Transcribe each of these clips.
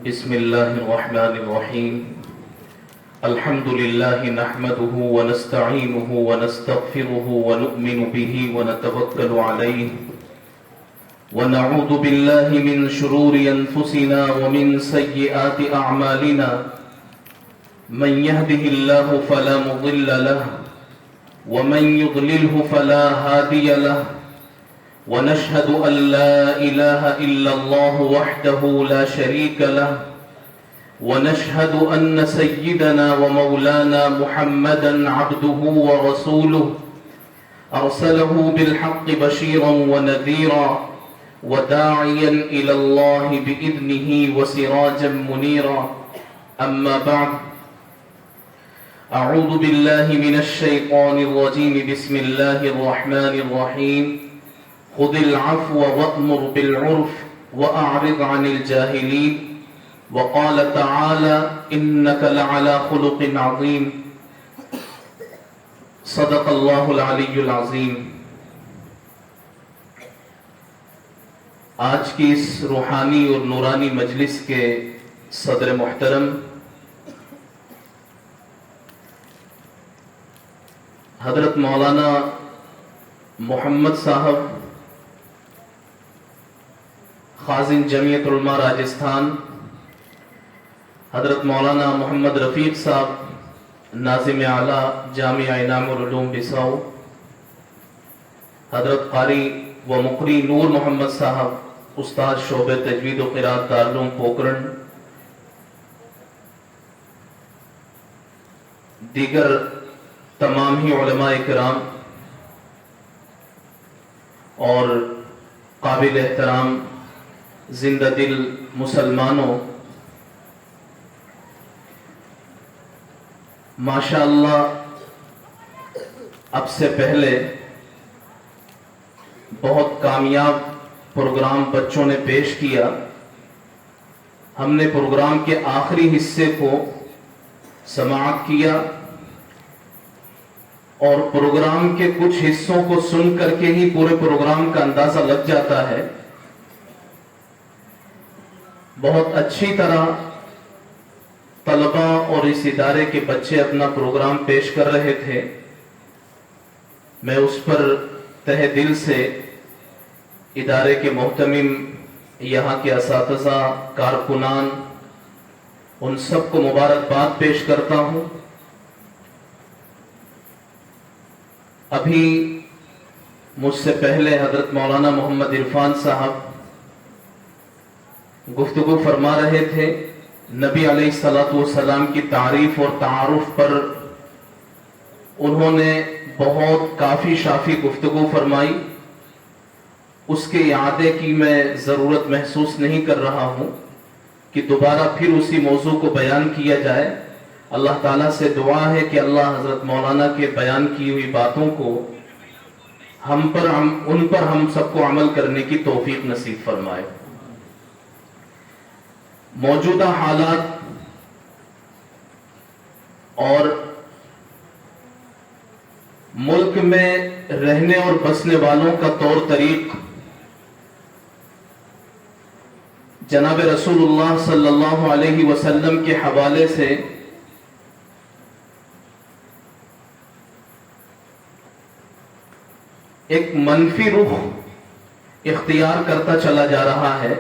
بسم الله الرحمن الرحيم. الحمد لله نحمده ونستعينه ونستغفره ونؤمن به ونتوكل عليه ونعوذ بالله من شرور أنفسنا ومن سيئات أعمالنا. من يهده الله فلا مضل له ومن يضلله فلا هادي له، ونشهد أن لا إله إلا الله وحده لا شريك له، ونشهد أن سيدنا ومولانا محمدا عبده ورسوله أرسله بالحق بشيرا ونذيرا وداعيا إلى الله بإذنه وسراجا منيرا. أما بعد، أعوذ بالله من الشيطان الرجيم. بسم الله الرحمن الرحيم. خذ العفو وأمر بالعرف وأعرض عن الجاهلين. وقال تعالى إنك لعلى خلق عظيم. صدق الله العلی العظیم. آج کی اس روحانی اور نورانی مجلس کے صدر محترم حضرت مولانا محمد صاحب خازن جمعیت علماء راجستھان، حضرت مولانا محمد رفیق صاحب ناظم اعلیٰ جامعہ انعام العلوم بساؤ، حضرت قاری و مقری نور محمد صاحب استاد شعبہ تجوید و قرات دارالعلوم پوکرن، دیگر تمام ہی علماء کرام اور قابل احترام زندہ دل مسلمانوں، ماشاءاللہ اب سے پہلے بہت کامیاب پروگرام بچوں نے پیش کیا. ہم نے پروگرام کے آخری حصے کو سماعت کیا اور پروگرام کے کچھ حصوں کو سن کر کے ہی پورے پروگرام کا اندازہ لگ جاتا ہے. بہت اچھی طرح طلبہ اور اس ادارے کے بچے اپنا پروگرام پیش کر رہے تھے. میں اس پر تہ دل سے ادارے کے محتمم، یہاں کے اساتذہ، کارکنان، ان سب کو مبارکباد پیش کرتا ہوں. ابھی مجھ سے پہلے حضرت مولانا محمد عرفان صاحب گفتگو فرما رہے تھے. نبی علیہ الصلوۃ والسلام کی تعریف اور تعارف پر انہوں نے بہت کافی شافی گفتگو فرمائی. اس کے اعادے کی میں ضرورت محسوس نہیں کر رہا ہوں کہ دوبارہ پھر اسی موضوع کو بیان کیا جائے. اللہ تعالیٰ سے دعا ہے کہ اللہ حضرت مولانا کے بیان کی ہوئی باتوں کو ان پر ہم سب کو عمل کرنے کی توفیق نصیب فرمائے. موجودہ حالات اور ملک میں رہنے اور بسنے والوں کا طور طریق جناب رسول اللہ صلی اللہ علیہ وسلم کے حوالے سے ایک منفی رخ اختیار کرتا چلا جا رہا ہے.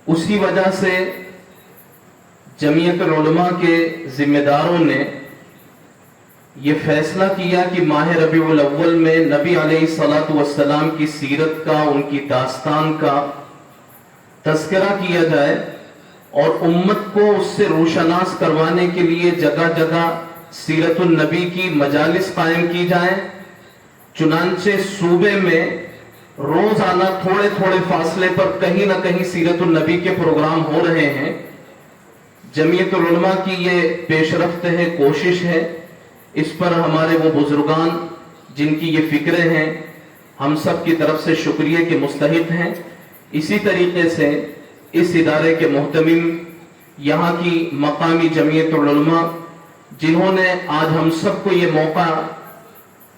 اسی وجہ سے جمعیت العلماء کے ذمہ داروں نے یہ فیصلہ کیا کہ ماہ ربیع الاول میں نبی علیہ الصلوۃ والسلام کی سیرت کا، ان کی داستان کا تذکرہ کیا جائے اور امت کو اس سے روشناس کروانے کے لیے جگہ جگہ سیرت النبی کی مجالس قائم کی جائیں. چنانچہ صوبے میں روزانہ تھوڑے تھوڑے فاصلے پر کہیں نہ کہیں سیرت النبی کے پروگرام ہو رہے ہیں. جمعیت العلماء کی یہ پیش رفت ہے، کوشش ہے. اس پر ہمارے وہ بزرگان جن کی یہ فکریں ہیں، ہم سب کی طرف سے شکریہ کے مستحق ہیں. اسی طریقے سے اس ادارے کے محتمم، یہاں کی مقامی جمعیت العلماء، جنہوں نے آج ہم سب کو یہ موقع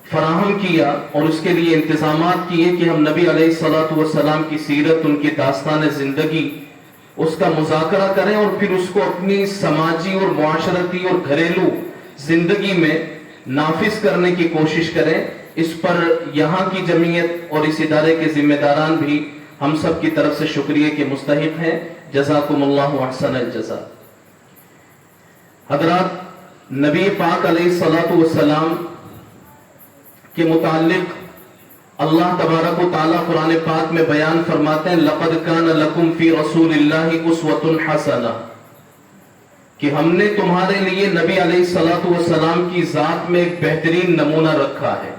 فراہم کیا اور اس کے لیے انتظامات کیے کہ ہم نبی علیہ الصلوۃ والسلام کی سیرت، ان کی داستان زندگی اس کا مذاکرہ کریں اور پھر اس کو اپنی سماجی اور معاشرتی اور گھریلو زندگی میں نافذ کرنے کی کوشش کریں۔ اس پر یہاں کی جمعیت اور اس ادارے کے ذمہ داران بھی ہم سب کی طرف سے شکریہ کے مستحق ہیں۔ جزاکم اللہ احسن الجزا۔ حضرات، نبی پاک علیہ الصلوۃ والسلام کے متعلق اللہ تبارک و تعالیٰ قرآن پاک میں بیان فرماتے ہیں لَقَدْ كَانَ لَكُمْ فِي رَسُولِ اللَّهِ أُسْوَةٌ حَسَنَةٌ، کہ ہم نے تمہارے لیے نبی علیہ الصلوۃ والسلام کی ذات میں ایک بہترین نمونہ رکھا ہے۔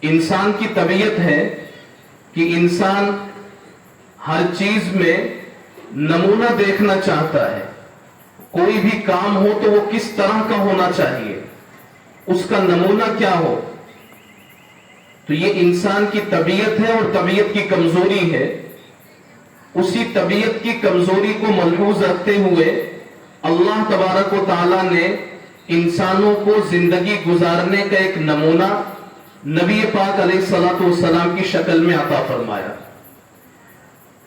انسان کی طبیعت ہے کہ انسان ہر چیز میں نمونہ دیکھنا چاہتا ہے۔ کوئی بھی کام ہو تو وہ کس طرح کا ہونا چاہیے، اس کا نمونہ کیا ہو۔ تو یہ انسان کی طبیعت ہے اور طبیعت کی کمزوری ہے۔ اسی طبیعت کی کمزوری کو ملحوظ رکھتے ہوئے اللہ تبارک و تعالیٰ نے انسانوں کو زندگی گزارنے کا ایک نمونہ نبی پاک علیہ الصلوۃ والسلام کی شکل میں عطا فرمایا۔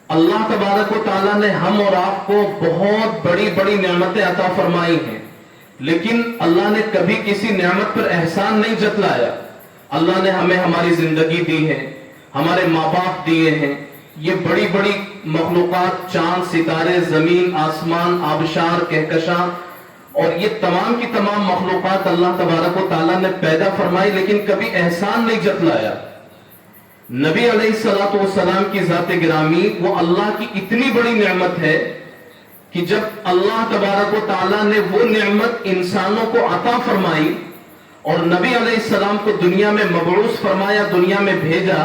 اللہ تبارک و تعالیٰ نے ہم اور آپ کو بہت بڑی بڑی نعمتیں عطا فرمائی ہیں، لیکن اللہ نے کبھی کسی نعمت پر احسان نہیں جتلایا۔ اللہ نے ہمیں ہماری زندگی دی ہے، ہمارے ماں باپ دیے ہیں، یہ بڑی بڑی مخلوقات، چاند، ستارے، زمین، آسمان، آبشار، کہکشاں اور یہ تمام کی تمام مخلوقات اللہ تبارک و تعالیٰ نے پیدا فرمائی، لیکن کبھی احسان نہیں جتلایا۔ نبی علیہ الصلوۃ والسلام کی ذات گرامی وہ اللہ کی اتنی بڑی نعمت ہے کہ جب اللہ تبارک و تعالیٰ نے وہ نعمت انسانوں کو عطا فرمائی اور نبی علیہ السلام کو دنیا میں مبعوث فرمایا، دنیا میں بھیجا،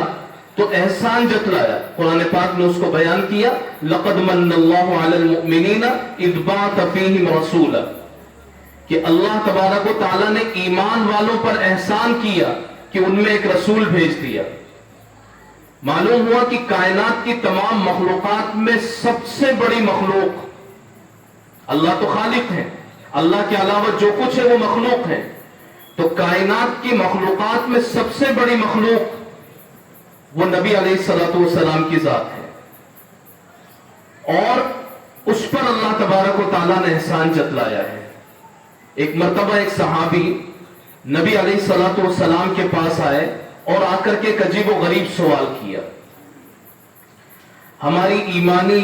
تو احسان جتلایا۔ قرآن پاک نے اس کو بیان کیا لَقَدْ مَنَّ اللَّهُ عَلَى الْمُؤْمِنِينَ إِذْ بَعَثَ فِيهِمْ رَسُولًا، کہ اللہ تبارک و تعالیٰ نے ایمان والوں پر احسان کیا کہ ان میں ایک رسول بھیج دیا۔ معلوم ہوا کہ کائنات کی تمام مخلوقات میں سب سے بڑی مخلوق، اللہ تو خالق ہے، اللہ کے علاوہ جو کچھ ہے وہ مخلوق ہے، تو کائنات کی مخلوقات میں سب سے بڑی مخلوق وہ نبی علیہ الصلوۃ والسلام کی ذات ہے، اور اس پر اللہ تبارک و تعالیٰ نے احسان جتلایا ہے۔ ایک مرتبہ ایک صحابی نبی علیہ الصلوۃ والسلام کے پاس آئے اور آ کر کے ایک عجیب و غریب سوال کیا۔ ہماری ایمانی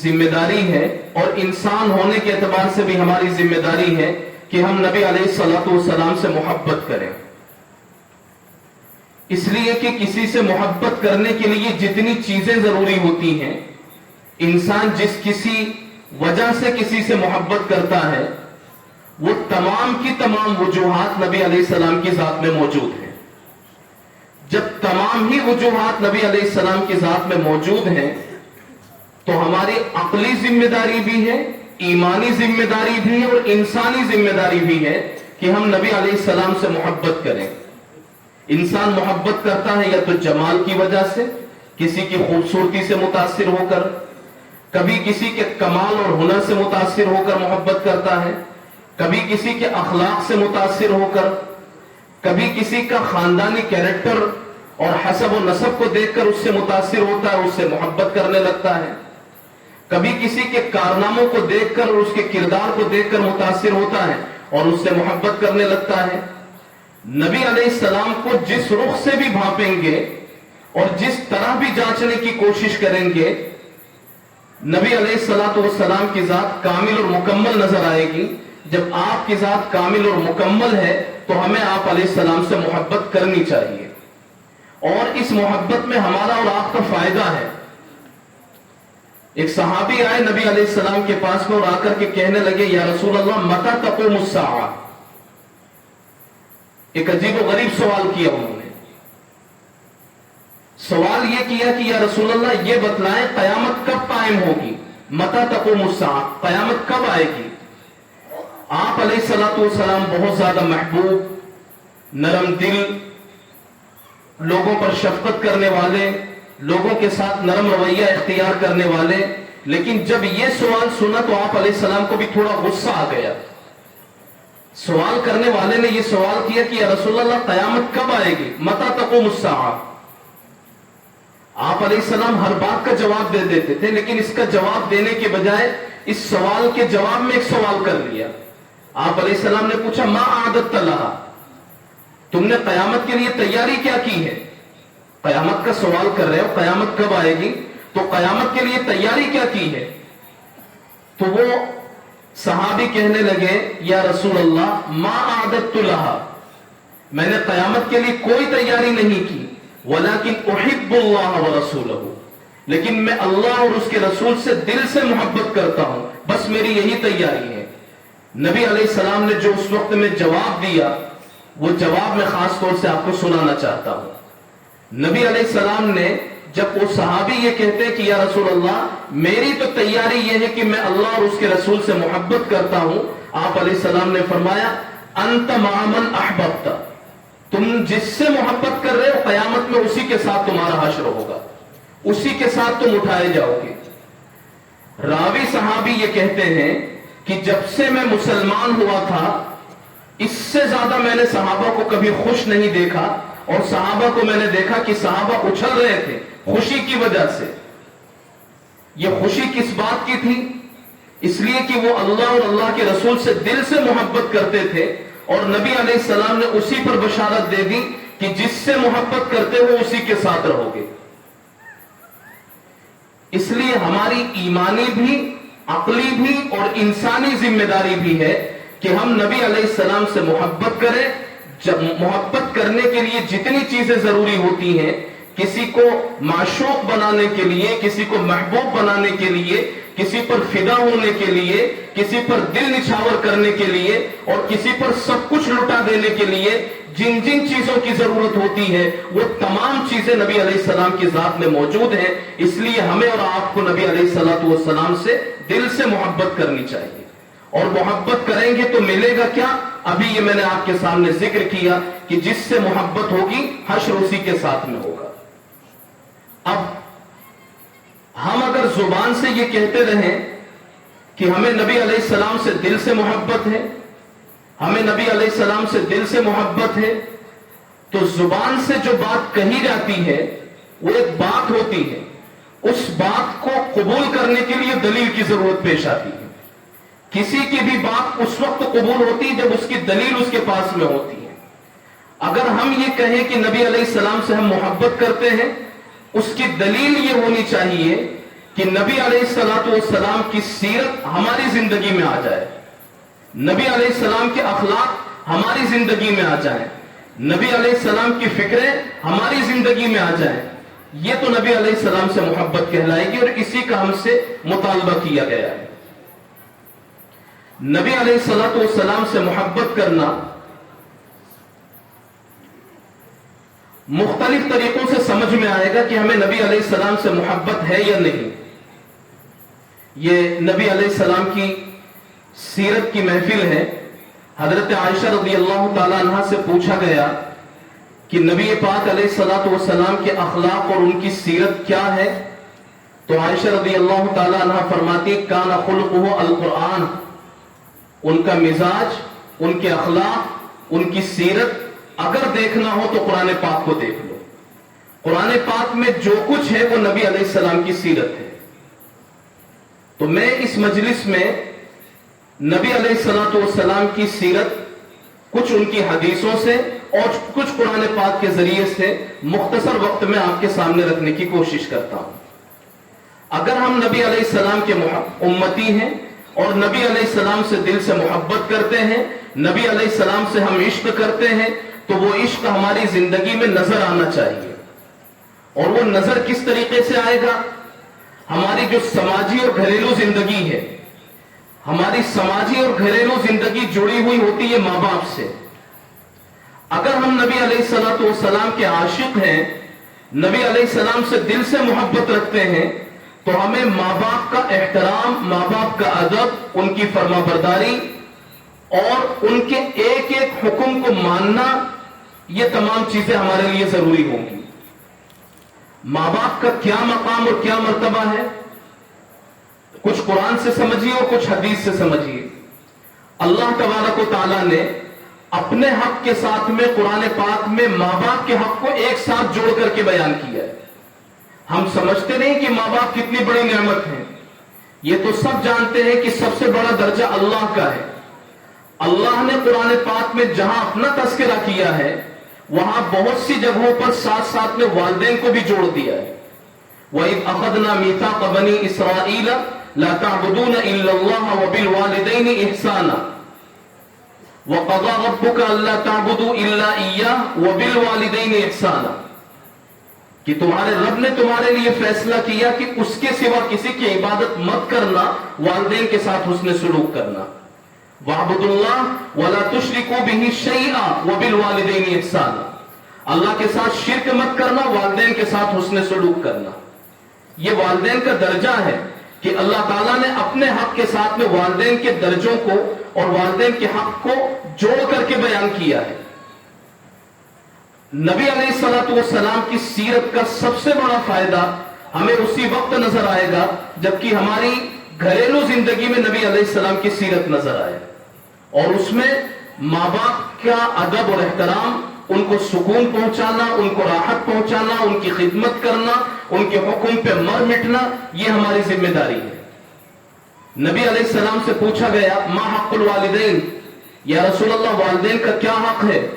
ذمہ داری ہے اور انسان ہونے کے اعتبار سے بھی ہماری ذمہ داری ہے کہ ہم نبی علیہ الصلوۃ والسلام سے محبت کریں، اس لیے کہ کسی سے محبت کرنے کے لیے جتنی چیزیں ضروری ہوتی ہیں، انسان جس کسی وجہ سے کسی سے محبت کرتا ہے وہ تمام کی تمام وجوہات نبی علیہ السلام کی ذات میں موجود ہیں۔ جب تمام ہی وجوہات نبی علیہ السلام کی ذات میں موجود ہیں تو ہماری عقلی ذمہ داری بھی ہے، ایمانی ذمہ داری بھی ہے اور انسانی ذمہ داری بھی ہے کہ ہم نبی علیہ السلام سے محبت کریں۔ انسان محبت کرتا ہے یا تو جمال کی وجہ سے، کسی کی خوبصورتی سے متاثر ہو کر، کبھی کسی کے کمال اور ہنر سے متاثر ہو کر محبت کرتا ہے، کبھی کسی کے اخلاق سے متاثر ہو کر، کبھی کسی کا خاندانی کیریکٹر اور حسب و نسب کو دیکھ کر اس سے متاثر ہوتا ہے، اس سے محبت کرنے لگتا ہے، کبھی کسی کے کارناموں کو دیکھ کر اور اس کے کردار کو دیکھ کر متاثر ہوتا ہے اور اس سے محبت کرنے لگتا ہے۔ نبی علیہ السلام کو جس رخ سے بھی بھانپیں گے اور جس طرح بھی جانچنے کی کوشش کریں گے، نبی علیہ الصلوۃ والسلام کی ذات کامل اور مکمل نظر آئے گی۔ جب آپ کی ذات کامل اور مکمل ہے تو ہمیں آپ علیہ السلام سے محبت کرنی چاہیے، اور اس محبت میں ہمارا اور آپ کا فائدہ ہے۔ ایک صحابی آئے نبی علیہ السلام کے پاس میں اور آ کر کے کہنے لگے یا رسول اللہ متی تقوم الساعہ۔ ایک عجیب و غریب سوال کیا انہوں نے۔ سوال یہ کیا کہ یا رسول اللہ یہ بتلائیں قیامت کب قائم ہوگی، متی تقوم الساعہ، قیامت کب آئے گی۔ آپ علیہ الصلوۃ والسلام بہت زیادہ محبوب، نرم دل، لوگوں پر شفقت کرنے والے، لوگوں کے ساتھ نرم رویہ اختیار کرنے والے، لیکن جب یہ سوال سنا تو آپ علیہ السلام کو بھی تھوڑا غصہ آ گیا۔ سوال کرنے والے نے یہ سوال کیا کہ یا رسول اللہ قیامت کب آئے گی، متی تقوم الساعہ۔ آپ علیہ السلام ہر بات کا جواب دے دیتے تھے، لیکن اس کا جواب دینے کے بجائے اس سوال کے جواب میں ایک سوال کر لیا۔ آپ علیہ السلام نے پوچھا ما اعددت لہا، تم نے قیامت کے لیے تیاری کیا کی ہے؟ قیامت کا سوال کر رہے ہو، قیامت کب آئے گی، تو قیامت کے لیے تیاری کیا کی ہے؟ تو وہ صحابی کہنے لگے یا رسول اللہ ما اعددت لہا، میں نے قیامت کے لیے کوئی تیاری نہیں کی، ولیکن احب اللہ ورسولہ، لیکن میں اللہ اور اس کے رسول سے دل سے محبت کرتا ہوں، بس میری یہی تیاری ہے۔ نبی علیہ السلام نے جو اس وقت میں جواب دیا، وہ جواب میں خاص طور سے آپ کو سنانا چاہتا ہوں۔ نبی علیہ السلام نے جب وہ صحابی یہ کہتے کہ یا رسول اللہ میری تو تیاری یہ ہے کہ میں اللہ اور اس کے رسول سے محبت کرتا ہوں، آپ علیہ السلام نے فرمایا انت مع من احببت، تم جس سے محبت کر رہے ہو قیامت میں اسی کے ساتھ تمہارا حشر ہوگا، اسی کے ساتھ تم اٹھائے جاؤ گے۔ راوی صحابی یہ کہتے ہیں کہ جب سے میں مسلمان ہوا تھا اس سے زیادہ میں نے صحابہ کو کبھی خوش نہیں دیکھا، اور صحابہ کو میں نے دیکھا کہ صحابہ اچھل رہے تھے خوشی کی وجہ سے۔ یہ خوشی کس بات کی تھی؟ اس لیے کہ وہ اللہ اور اللہ کے رسول سے دل سے محبت کرتے تھے، اور نبی علیہ السلام نے اسی پر بشارت دے دی کہ جس سے محبت کرتے ہو اسی کے ساتھ رہو گے۔ اس لیے ہماری ایمانی بھی، عقلی بھی اور انسانی ذمہ داری بھی ہے کہ ہم نبی علیہ السلام سے محبت کریں۔ جب محبت کرنے کے لیے جتنی چیزیں ضروری ہوتی ہیں، کسی کو معشوق بنانے کے لیے، کسی کو محبوب بنانے کے لیے، کسی پر فدا ہونے کے لیے، کسی پر دل نچھاور کرنے کے لیے، اور کسی پر سب کچھ لٹا دینے کے لیے جن جن چیزوں کی ضرورت ہوتی ہے وہ تمام چیزیں نبی علیہ السلام کی ذات میں موجود ہیں۔ اس لیے ہمیں اور آپ کو نبی علیہ السلام سے دل سے محبت کرنی چاہیے، اور محبت کریں گے تو ملے گا کیا؟ ابھی یہ میں نے آپ کے سامنے ذکر کیا کہ جس سے محبت ہوگی حشر اسی کے ساتھ میں ہوگا۔ اب ہم اگر زبان سے یہ کہتے رہیں کہ ہمیں نبی علیہ السلام سے دل سے محبت ہے، ہمیں نبی علیہ السلام سے دل سے محبت ہے، تو زبان سے جو بات کہی جاتی ہے وہ ایک بات ہوتی ہے، اس بات کو قبول کرنے کے لیے دلیل کی ضرورت پیش آتی ہے۔ کسی کی بھی بات اس وقت قبول ہوتی ہے جب اس کی دلیل اس کے پاس میں ہوتی ہے۔ اگر ہم یہ کہیں کہ نبی علیہ السلام سے ہم محبت کرتے ہیں، اس کی دلیل یہ ہونی چاہیے کہ نبی علیہ السلام کی سیرت ہماری زندگی میں آ جائے، نبی علیہ السلام کے اخلاق ہماری زندگی میں آ جائیں، نبی علیہ السلام کی فکریں ہماری زندگی میں آ جائیں، یہ تو نبی علیہ السلام سے محبت کہلائے گی، اور اسی کا ہم سے مطالبہ کیا گیا ہے۔ نبی علیہ السلام سے محبت کرنا مختلف طریقوں سے سمجھ میں آئے گا کہ ہمیں نبی علیہ السلام سے محبت ہے یا نہیں۔ یہ نبی علیہ السلام کی سیرت کی محفل ہے۔ حضرت عائشہ رضی اللہ تعالی عنہا سے پوچھا گیا کہ نبی پاک علیہ السلام کے اخلاق اور ان کی سیرت کیا ہے، تو عائشہ رضی اللہ تعالی عنہا فرماتی کان خلقہ القرآن، ان کا مزاج، ان کے اخلاق، ان کی سیرت اگر دیکھنا ہو تو قرآن پاک کو دیکھ لو۔ قرآن پاک میں جو کچھ ہے وہ نبی علیہ السلام کی سیرت ہے۔ تو میں اس مجلس میں نبی علیہ السلام کی سیرت کچھ ان کی حدیثوں سے اور کچھ قرآن پاک کے ذریعے سے مختصر وقت میں آپ کے سامنے رکھنے کی کوشش کرتا ہوں۔ اگر ہم نبی علیہ السلام کے امتی ہیں اور نبی علیہ السلام سے دل سے محبت کرتے ہیں، نبی علیہ السلام سے ہم عشق کرتے ہیں، تو وہ عشق ہماری زندگی میں نظر آنا چاہیے۔ اور وہ نظر کس طریقے سے آئے گا؟ ہماری جو سماجی اور گھریلو زندگی ہے، ہماری سماجی اور گھریلو زندگی جڑی ہوئی ہوتی ہے ماں باپ سے۔ اگر ہم نبی علیہ السلام کے عاشق ہیں، نبی علیہ السلام سے دل سے محبت رکھتے ہیں، تو ہمیں ماں باپ کا احترام، ماں باپ کا ادب، ان کی فرما برداری اور ان کے ایک ایک حکم کو ماننا، یہ تمام چیزیں ہمارے لیے ضروری ہوں گی۔ ماں باپ کا کیا مقام اور کیا مرتبہ ہے، کچھ قرآن سے سمجھیے اور کچھ حدیث سے سمجھیے۔ اللہ تبارک و تعالیٰ نے اپنے حق کے ساتھ میں قرآن پاک میں ماں باپ کے حق کو ایک ساتھ جوڑ کر کے بیان کیا ہے۔ ہم سمجھتے نہیں کہ ماں باپ کتنی بڑی نعمت ہے. یہ تو سب جانتے ہیں کہ سب سے بڑا درجہ اللہ کا ہے. اللہ نے قرآن پاک میں جہاں اپنا تذکرہ کیا ہے وہاں بہت سی جگہوں پر ساتھ ساتھ میں والدین کو بھی جوڑ دیا ہے. وَإِذْ أَخَذْنَا مِيثَاقَ بَنِي إِسْرَائِيلَ لَا تَعْبُدُونَ إِلَّا اللَّهَ وَبِالْوَالِدَيْنِ إِحْسَانًا وَقَضَىٰ رَبُّكَ أَلَّا تَعْبُدُوا إِلَّا إِيَّاهُ وَبِالْوَالِدَيْنِ إِحْسَانًا کہ تمہارے رب نے تمہارے لیے فیصلہ کیا کہ اس کے سوا کسی کی عبادت مت کرنا, والدین کے ساتھ حسن سلوک کرنا. وَاعْبُدُوا اللَّهَ وَلَا تُشْرِكُوا بِهِ شَيْئًا وَبِالْوَالِدَيْنِ إِحْسَانًا اللہ کے ساتھ شرک مت کرنا, والدین کے ساتھ حسن سلوک کرنا. یہ والدین کا درجہ ہے کہ اللہ تعالیٰ نے اپنے حق کے ساتھ میں والدین کے درجوں کو اور والدین کے حق کو جوڑ کر کے بیان کیا ہے. نبی علیہ الصلوۃ والسلام کی سیرت کا سب سے بڑا فائدہ ہمیں اسی وقت نظر آئے گا جبکہ ہماری گھریلو زندگی میں نبی علیہ السلام کی سیرت نظر آئے, اور اس میں ماں باپ کا ادب اور احترام, ان کو سکون پہنچانا, ان کو راحت پہنچانا, ان کی خدمت کرنا, ان کے حکم پہ مر مٹنا, یہ ہماری ذمہ داری ہے. نبی علیہ السلام سے پوچھا گیا ما حق الوالدین, یا رسول اللہ والدین کا کیا حق ہے؟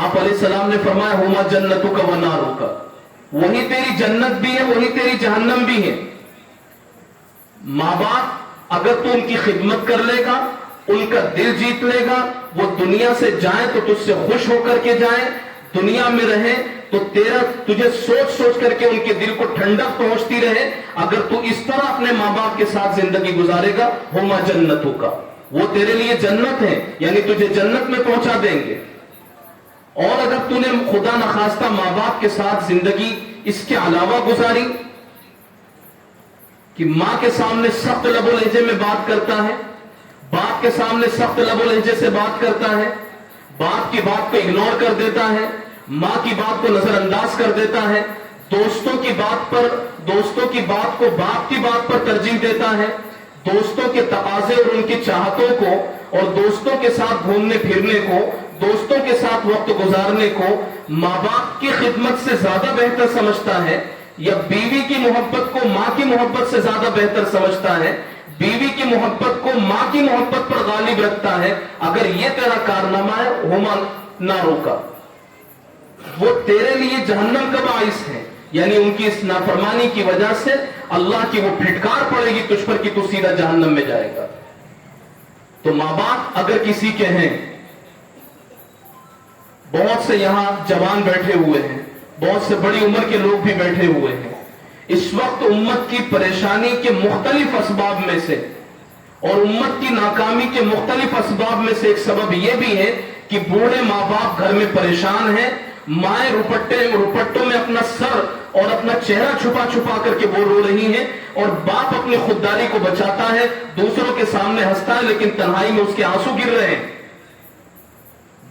آپ علیہ السلام نے فرمایا ہما جنتک و نارک, وہی تیری جنت بھی ہے وہی تیری جہنم بھی ہے. ماں باپ اگر تو ان کی خدمت کر لے گا, ان کا دل جیت لے گا, وہ دنیا سے جائیں تو تجھ سے خوش ہو کر کے جائیں, دنیا میں رہیں تو تجھے سوچ سوچ کر کے ان کے دل کو ٹھنڈک پہنچتی رہے. اگر تو اس طرح اپنے ماں باپ کے ساتھ زندگی گزارے گا, ہما جنتوں کا, وہ تیرے لیے جنت ہے, یعنی تجھے جنت میں پہنچا دیں گے. اور اگر تو نے خدا نخواستہ ماں باپ کے ساتھ زندگی اس کے علاوہ گزاری کہ ماں کے سامنے سخت لب و لہجے میں بات کرتا ہے, باپ کے سامنے سخت لب و لہجے سے بات کرتا ہے, باپ کی بات کو اگنور کر دیتا ہے, ماں کی بات کو نظر انداز کر دیتا ہے, دوستوں کی بات کو باپ کی بات پر ترجیح دیتا ہے, دوستوں کے تقاضے اور ان کی چاہتوں کو اور دوستوں کے ساتھ گھومنے پھرنے کو, دوستوں کے ساتھ وقت گزارنے کو ماں باپ کی خدمت سے زیادہ بہتر سمجھتا ہے, یا بیوی کی محبت کو ماں کی محبت سے زیادہ بہتر سمجھتا ہے, بیوی کی محبت کو ماں کی محبت پر غالب رکھتا ہے, اگر یہ تیرا کارنامہ ہے ہما ناروں کا, وہ تیرے لیے جہنم کا باعث ہے, یعنی ان کی اس نافرمانی کی وجہ سے اللہ کی وہ پھٹکار پڑے گی تجھ پر کہ تو سیدھا جہنم میں جائے گا. تو ماں باپ اگر کسی کے ہیں, بہت سے یہاں جوان بیٹھے ہوئے ہیں, بہت سے بڑی عمر کے لوگ بھی بیٹھے ہوئے ہیں, اس وقت امت کی پریشانی کے مختلف اسباب میں سے اور امت کی ناکامی کے مختلف اسباب میں سے ایک سبب یہ بھی ہے کہ بوڑھے ماں باپ گھر میں پریشان ہیں, مائیں روپٹوں میں اپنا سر اور اپنا چہرہ چھپا چھپا کر کے وہ رو رہی ہیں, اور باپ اپنی خودداری کو بچاتا ہے, دوسروں کے سامنے ہنستا ہے لیکن تنہائی میں اس کے آنسو گر رہے ہیں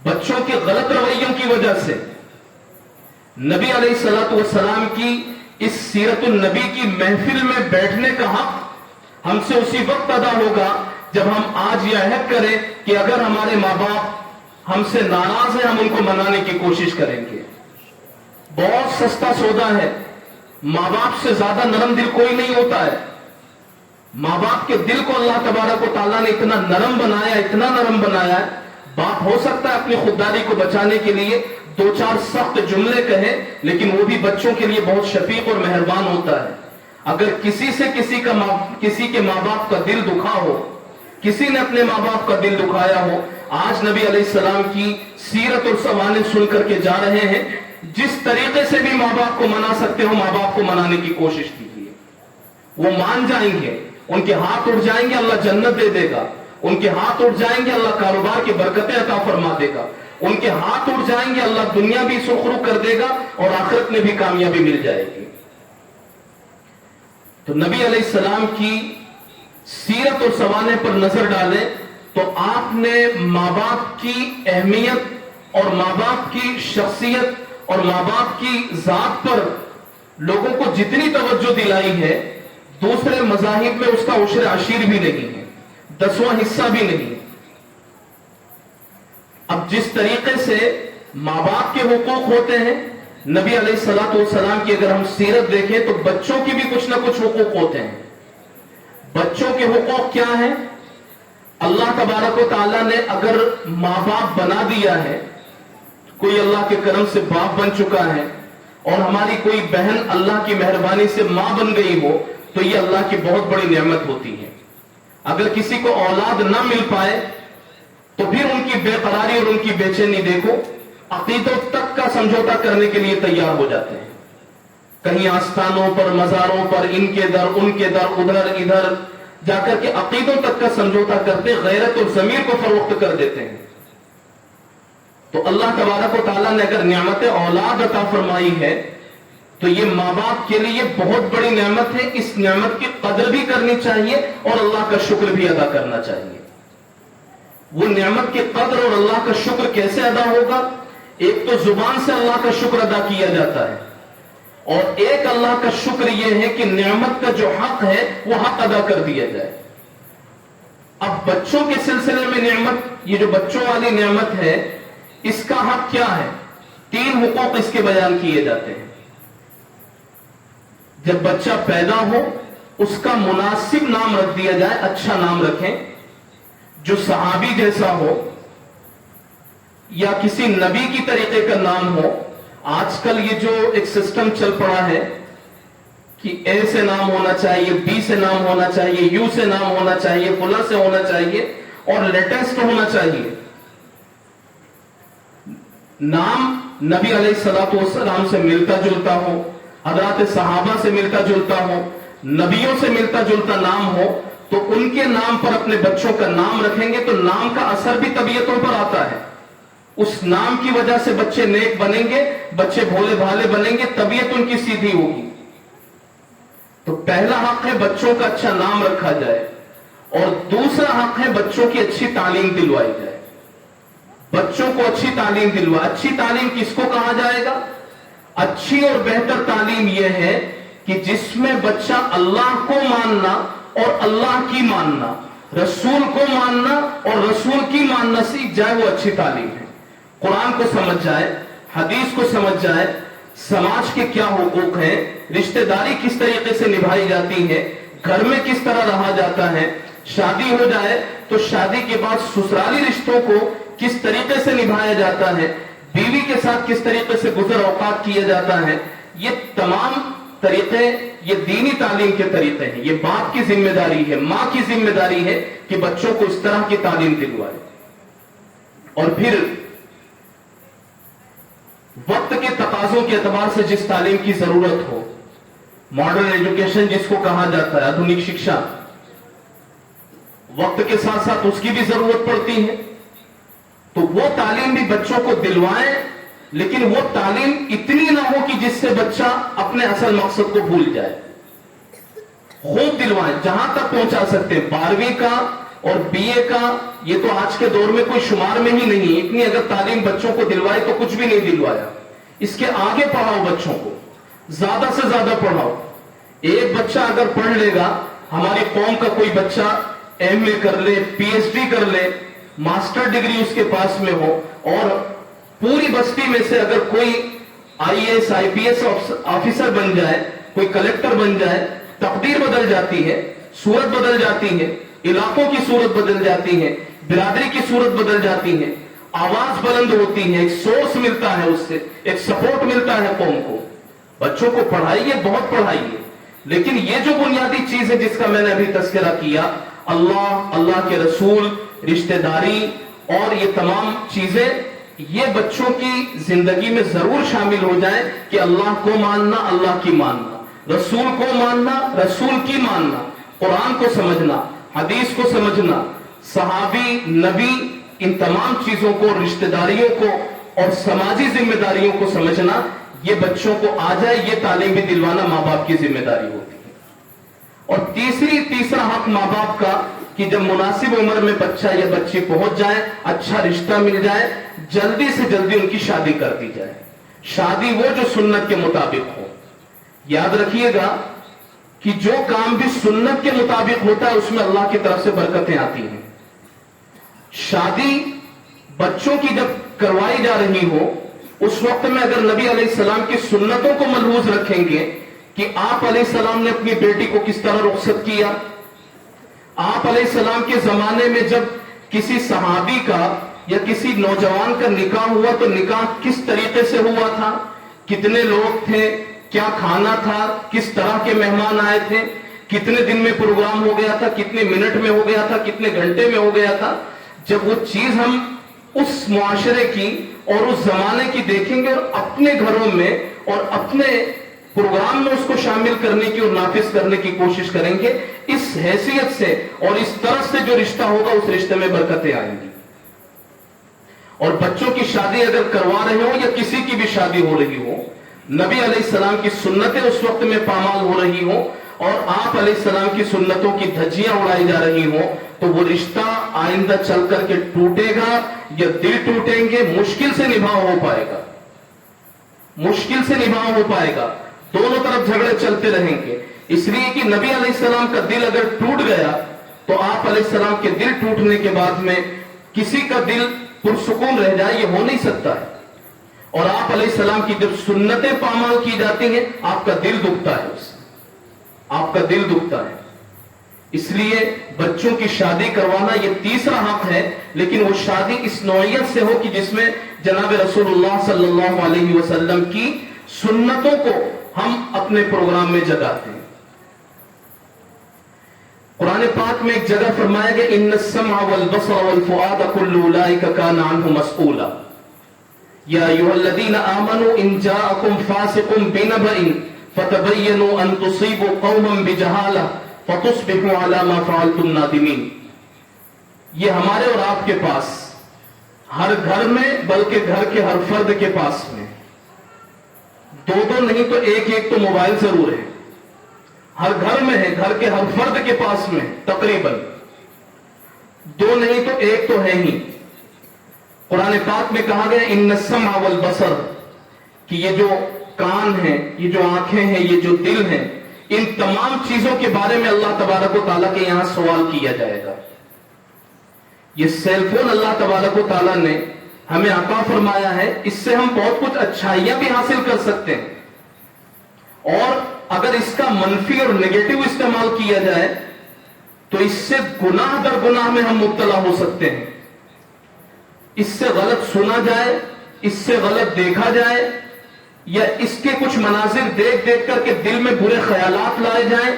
بچوں کے غلط رویوں کی وجہ سے. نبی علیہ الصلوۃ والسلام کی اس سیرت النبی کی محفل میں بیٹھنے کا حق ہم سے اسی وقت ادا ہوگا جب ہم آج یہ عہد کریں کہ اگر ہمارے ماں باپ ہم سے ناراض ہیں ہم ان کو منانے کی کوشش کریں گے. بہت سستا سودا ہے, ماں باپ سے زیادہ نرم دل کوئی نہیں ہوتا ہے. ماں باپ کے دل کو اللہ تبارک و تعالیٰ نے اتنا نرم بنایا ہے, باپ ہو سکتا ہے اپنی خودداری کو بچانے کے لیے دو چار سخت جملے کہیں, لیکن وہ بھی بچوں کے لیے بہت شفیق اور مہربان ہوتا ہے. اگر کسی سے کسی کے ماں باپ کا دل دکھا ہو, کسی نے اپنے ماں باپ کا دل دکھایا ہو, آج نبی علیہ السلام کی سیرت اور سوانح سن کر کے جا رہے ہیں, جس طریقے سے بھی ماں باپ کو منا سکتے ہو ماں باپ کو منانے کی کوشش کیجیے. وہ مان جائیں گے, ان کے ہاتھ اٹھ جائیں گے, اللہ جنت دے دے گا. ان کے ہاتھ اٹھ جائیں گے, اللہ کاروبار کی برکتیں عطا فرما دے گا. ان کے ہاتھ اٹھ جائیں گے, اللہ دنیا بھی سرخرو کر دے گا اور آخرت میں بھی کامیابی مل جائے گی. تو نبی علیہ السلام کی سیرت اور سوانح پر نظر ڈالیں تو آپ نے ماں باپ کی اہمیت اور ماں باپ کی شخصیت اور ماں باپ کی ذات پر لوگوں کو جتنی توجہ دلائی ہے, دوسرے مذاہب میں اس کا عشر عشیر بھی نہیں ہے, 10واں حصہ بھی نہیں. اب جس طریقے سے ماں باپ کے حقوق ہوتے ہیں, نبی علیہ الصلوۃ والسلام کی اگر ہم سیرت دیکھیں تو بچوں کی بھی کچھ نہ کچھ حقوق ہوتے ہیں. بچوں کے حقوق کیا ہیں؟ اللہ تبارک و تعالیٰ نے اگر ماں باپ بنا دیا ہے، کوئی اللہ کے کرم سے باپ بن چکا ہے اور ہماری کوئی بہن اللہ کی مہربانی سے ماں بن گئی ہو تو یہ اللہ کی بہت بڑی نعمت ہوتی ہے. اگر کسی کو اولاد نہ مل پائے تو پھر ان کی بے قراری اور ان کی بے چینی دیکھو، عقیدوں تک کا سمجھوتا کرنے کے لیے تیار ہو جاتے ہیں. کہیں آستانوں پر، مزاروں پر، ان کے در ان کے در، ادھر ادھر جا کر کے عقیدوں تک کا سمجھوتا کرتے، غیرت اور ضمیر کو فروخت کر دیتے ہیں. تو اللہ تبارک و تعالیٰ نے اگر نعمت اولاد عطا فرمائی ہے تو یہ ماں باپ کے لیے بہت بڑی نعمت ہے. اس نعمت کی قدر بھی کرنی چاہیے اور اللہ کا شکر بھی ادا کرنا چاہیے. وہ نعمت کی قدر اور اللہ کا شکر کیسے ادا ہوگا؟ ایک تو زبان سے اللہ کا شکر ادا کیا جاتا ہے، اور ایک اللہ کا شکر یہ ہے کہ نعمت کا جو حق ہے وہ حق ادا کر دیا جائے. اب بچوں کے سلسلے میں نعمت، یہ جو بچوں والی نعمت ہے، اس کا حق کیا ہے؟ 3 حقوق اس کے بیان کیے جاتے ہیں. جب بچہ پیدا ہو اس کا مناسب نام رکھ دیا جائے، اچھا نام رکھیں جو صحابی جیسا ہو یا کسی نبی کی طریقے کا نام ہو. آج کل یہ جو ایک سسٹم چل پڑا ہے کہ اے سے نام ہونا چاہیے، بی سے نام ہونا چاہیے، یو سے نام ہونا چاہیے، فلاں سے ہونا چاہیے اور لیٹسٹ ہونا چاہیے. نام نبی علیہ الصلوۃ والسلام سے ملتا جلتا ہو، حضرات صحابہ سے ملتا جلتا ہو، نبیوں سے ملتا جلتا نام ہو، تو ان کے نام پر اپنے بچوں کا نام رکھیں گے تو نام کا اثر بھی طبیعتوں پر آتا ہے. اس نام کی وجہ سے بچے نیک بنیں گے، بچے بھولے بھالے بنیں گے، طبیعت ان کی سیدھی ہوگی. تو پہلا حق ہے بچوں کا اچھا نام رکھا جائے، اور دوسرا حق ہے بچوں کی اچھی تعلیم دلوائی جائے. بچوں کو اچھی تعلیم دلوا. اچھی تعلیم کس کو کہا جائے گا؟ اچھی اور بہتر تعلیم یہ ہے کہ جس میں بچہ اللہ کو ماننا اور اللہ کی ماننا، رسول کو ماننا اور رسول کی ماننا سیکھ جائے، وہ اچھی تعلیم ہے. قرآن کو سمجھ جائے، حدیث کو سمجھ جائے، سماج کے کیا حقوق ہیں، رشتہ داری کس طریقے سے نبھائی جاتی ہے، گھر میں کس طرح رہا جاتا ہے، شادی ہو جائے تو شادی کے بعد سسرالی رشتوں کو کس طریقے سے نبھایا جاتا ہے، بیوی کے ساتھ کس طریقے سے گزر اوقات کیا جاتا ہے. یہ تمام طریقے یہ دینی تعلیم کے طریقے ہیں. یہ باپ کی ذمہ داری ہے، ماں کی ذمہ داری ہے کہ بچوں کو اس طرح کی تعلیم دلوائے. اور پھر وقت کے تقاضوں کے اعتبار سے جس تعلیم کی ضرورت ہو، ماڈرن ایجوکیشن جس کو کہا جاتا ہے، آدھنک شکشا، وقت کے ساتھ ساتھ اس کی بھی ضرورت پڑتی ہے. تو وہ تعلیم بھی بچوں کو دلوائیں، لیکن وہ تعلیم اتنی نہ ہو کہ جس سے بچہ اپنے اصل مقصد کو بھول جائے. خوب دلوائیں، جہاں تک پہنچا سکتے. 12ویں کا اور BA کا یہ تو آج کے دور میں کوئی شمار میں ہی نہیں. اتنی اگر تعلیم بچوں کو دلوائی تو کچھ بھی نہیں دلوایا. اس کے آگے پڑھاؤ، بچوں کو زیادہ سے زیادہ پڑھاؤ. ایک بچہ اگر پڑھ لے گا، ہماری قوم کا کوئی بچہ MA کر لے، PhD کر لے، ماسٹر ڈگری اس کے پاس میں ہو، اور پوری بستی میں سے اگر کوئی IAS IPS آفیسر بن جائے، کوئی کلیکٹر بن جائے، تقدیر بدل جاتی ہے، صورت بدل جاتی ہے، علاقوں کی صورت بدل جاتی ہے، برادری کی صورت بدل جاتی ہے، آواز بلند ہوتی ہے، ایک سورس ملتا ہے، اس سے ایک سپورٹ ملتا ہے قوم کو. بچوں کو پڑھائیے، بہت پڑھائیے، لیکن یہ جو بنیادی چیز ہے جس کا میں نے ابھی تذکرہ کیا، اللہ، اللہ کے رسول، رشتہ داری اور یہ تمام چیزیں، یہ بچوں کی زندگی میں ضرور شامل ہو جائیں کہ اللہ کو ماننا، اللہ کی ماننا، رسول کو ماننا، رسول کی ماننا، قرآن کو سمجھنا، حدیث کو سمجھنا، صحابی، نبی، ان تمام چیزوں کو، رشتہ داریوں کو اور سماجی ذمہ داریوں کو سمجھنا، یہ بچوں کو آ جائے. یہ تعلیم بھی دلوانا ماں باپ کی ذمہ داری ہوتی ہے. اور تیسرا حق ماں باپ کا کہ جب مناسب عمر میں بچہ یا بچی پہنچ جائے، اچھا رشتہ مل جائے، جلدی سے جلدی ان کی شادی کر دی جائے. شادی وہ جو سنت کے مطابق ہو. یاد رکھیے گا کہ جو کام بھی سنت کے مطابق ہوتا ہے اس میں اللہ کی طرف سے برکتیں آتی ہیں. شادی بچوں کی جب کروائی جا رہی ہو اس وقت میں اگر نبی علیہ السلام کی سنتوں کو ملحوظ رکھیں گے کہ آپ علیہ السلام نے اپنی بیٹی کو کس طرح رخصت کیا، آپ علیہ السلام کے زمانے میں جب کسی صحابی کا یا کسی نوجوان کا نکاح ہوا تو نکاح کس طریقے سے ہوا تھا، کتنے لوگ تھے، کیا کھانا تھا، کس طرح کے مہمان آئے تھے، کتنے دن میں پروگرام ہو گیا تھا، کتنے منٹ میں ہو گیا تھا، کتنے گھنٹے میں ہو گیا تھا، جب وہ چیز ہم اس معاشرے کی اور اس زمانے کی دیکھیں گے اور اپنے گھروں میں اور اپنے پروگرام میں اس کو شامل کرنے کی اور نافذ کرنے کی کوشش کریں گے، اس حیثیت سے اور اس طرح سے جو رشتہ ہوگا اس رشتے میں برکتیں آئیں گی۔ اور بچوں کی شادی اگر کروا رہے ہوں یا کسی کی بھی شادی ہو رہی ہو، نبی علیہ السلام کی سنتیں اس وقت میں پامال ہو رہی ہوں اور آپ علیہ السلام کی سنتوں کی دھجیاں اڑائی جا رہی ہوں، تو وہ رشتہ آئندہ چل کر کے ٹوٹے گا یا دل ٹوٹیں گے، مشکل سے نبھا ہو پائے گا، مشکل سے نبھا ہو پائے گا، دونوں طرف جھگڑے چلتے رہیں گے۔ اس لیے کہ نبی علیہ السلام کا دل اگر ٹوٹ گیا تو آپ علیہ السلام کے دل ٹوٹنے کے بعد میں کسی کا دل پرسکون رہ جائے، یہ ہو نہیں سکتا ہے۔ اور آپ علیہ السلام کی جب سنتیں پامال کی جاتی ہیں آپ کا دل دکھتا ہے، اس سے آپ کا دل دکھتا ہے۔ اس لیے بچوں کی شادی کروانا یہ تیسرا حق ہے، لیکن وہ شادی اس نوعیت سے ہو کہ جس میں جناب رسول اللہ صلی اللہ علیہ وسلم کی سنتوں کو ہم اپنے پروگرام میں جگاتے ہیں۔ قرآن پاک میں ایک جگہ فرمایا گیا ان السمع والبصر والفؤاد كل اولئک کان عنہ مسئولا یا ایھا الذین آمنوا ان جاءکم فاسق بنبأ فتبینوا ان تصیبوا قوما بجہالہ فتصبحوا علی ما فعلتم نادمین۔ یہ ہمارے اور آپ کے پاس ہر گھر میں، بلکہ گھر کے ہر فرد کے پاس میں دو نہیں تو ایک تو موبائل ضرور ہے، ہر گھر میں ہے، گھر کے ہر فرد کے پاس میں تقریباً دو نہیں تو ایک تو ہے ہی۔ قرآن پاک میں کہا گیا ان السمع والبصر، کہ یہ جو کان ہیں، یہ جو آنکھیں ہیں، یہ جو دل ہیں، ان تمام چیزوں کے بارے میں اللہ تبارک و تعالیٰ کے یہاں سوال کیا جائے گا۔ یہ سیل فون اللہ تبارک و تعالیٰ نے ہمیں عطا فرمایا ہے، اس سے ہم بہت کچھ اچھائیاں بھی حاصل کر سکتے ہیں، اور اگر اس کا منفی اور نیگیٹو استعمال کیا جائے تو اس سے گناہ در گناہ میں ہم مبتلا ہو سکتے ہیں۔ اس سے غلط سنا جائے، اس سے غلط دیکھا جائے، یا اس کے کچھ مناظر دیکھ کر کے دل میں برے خیالات لائے جائیں۔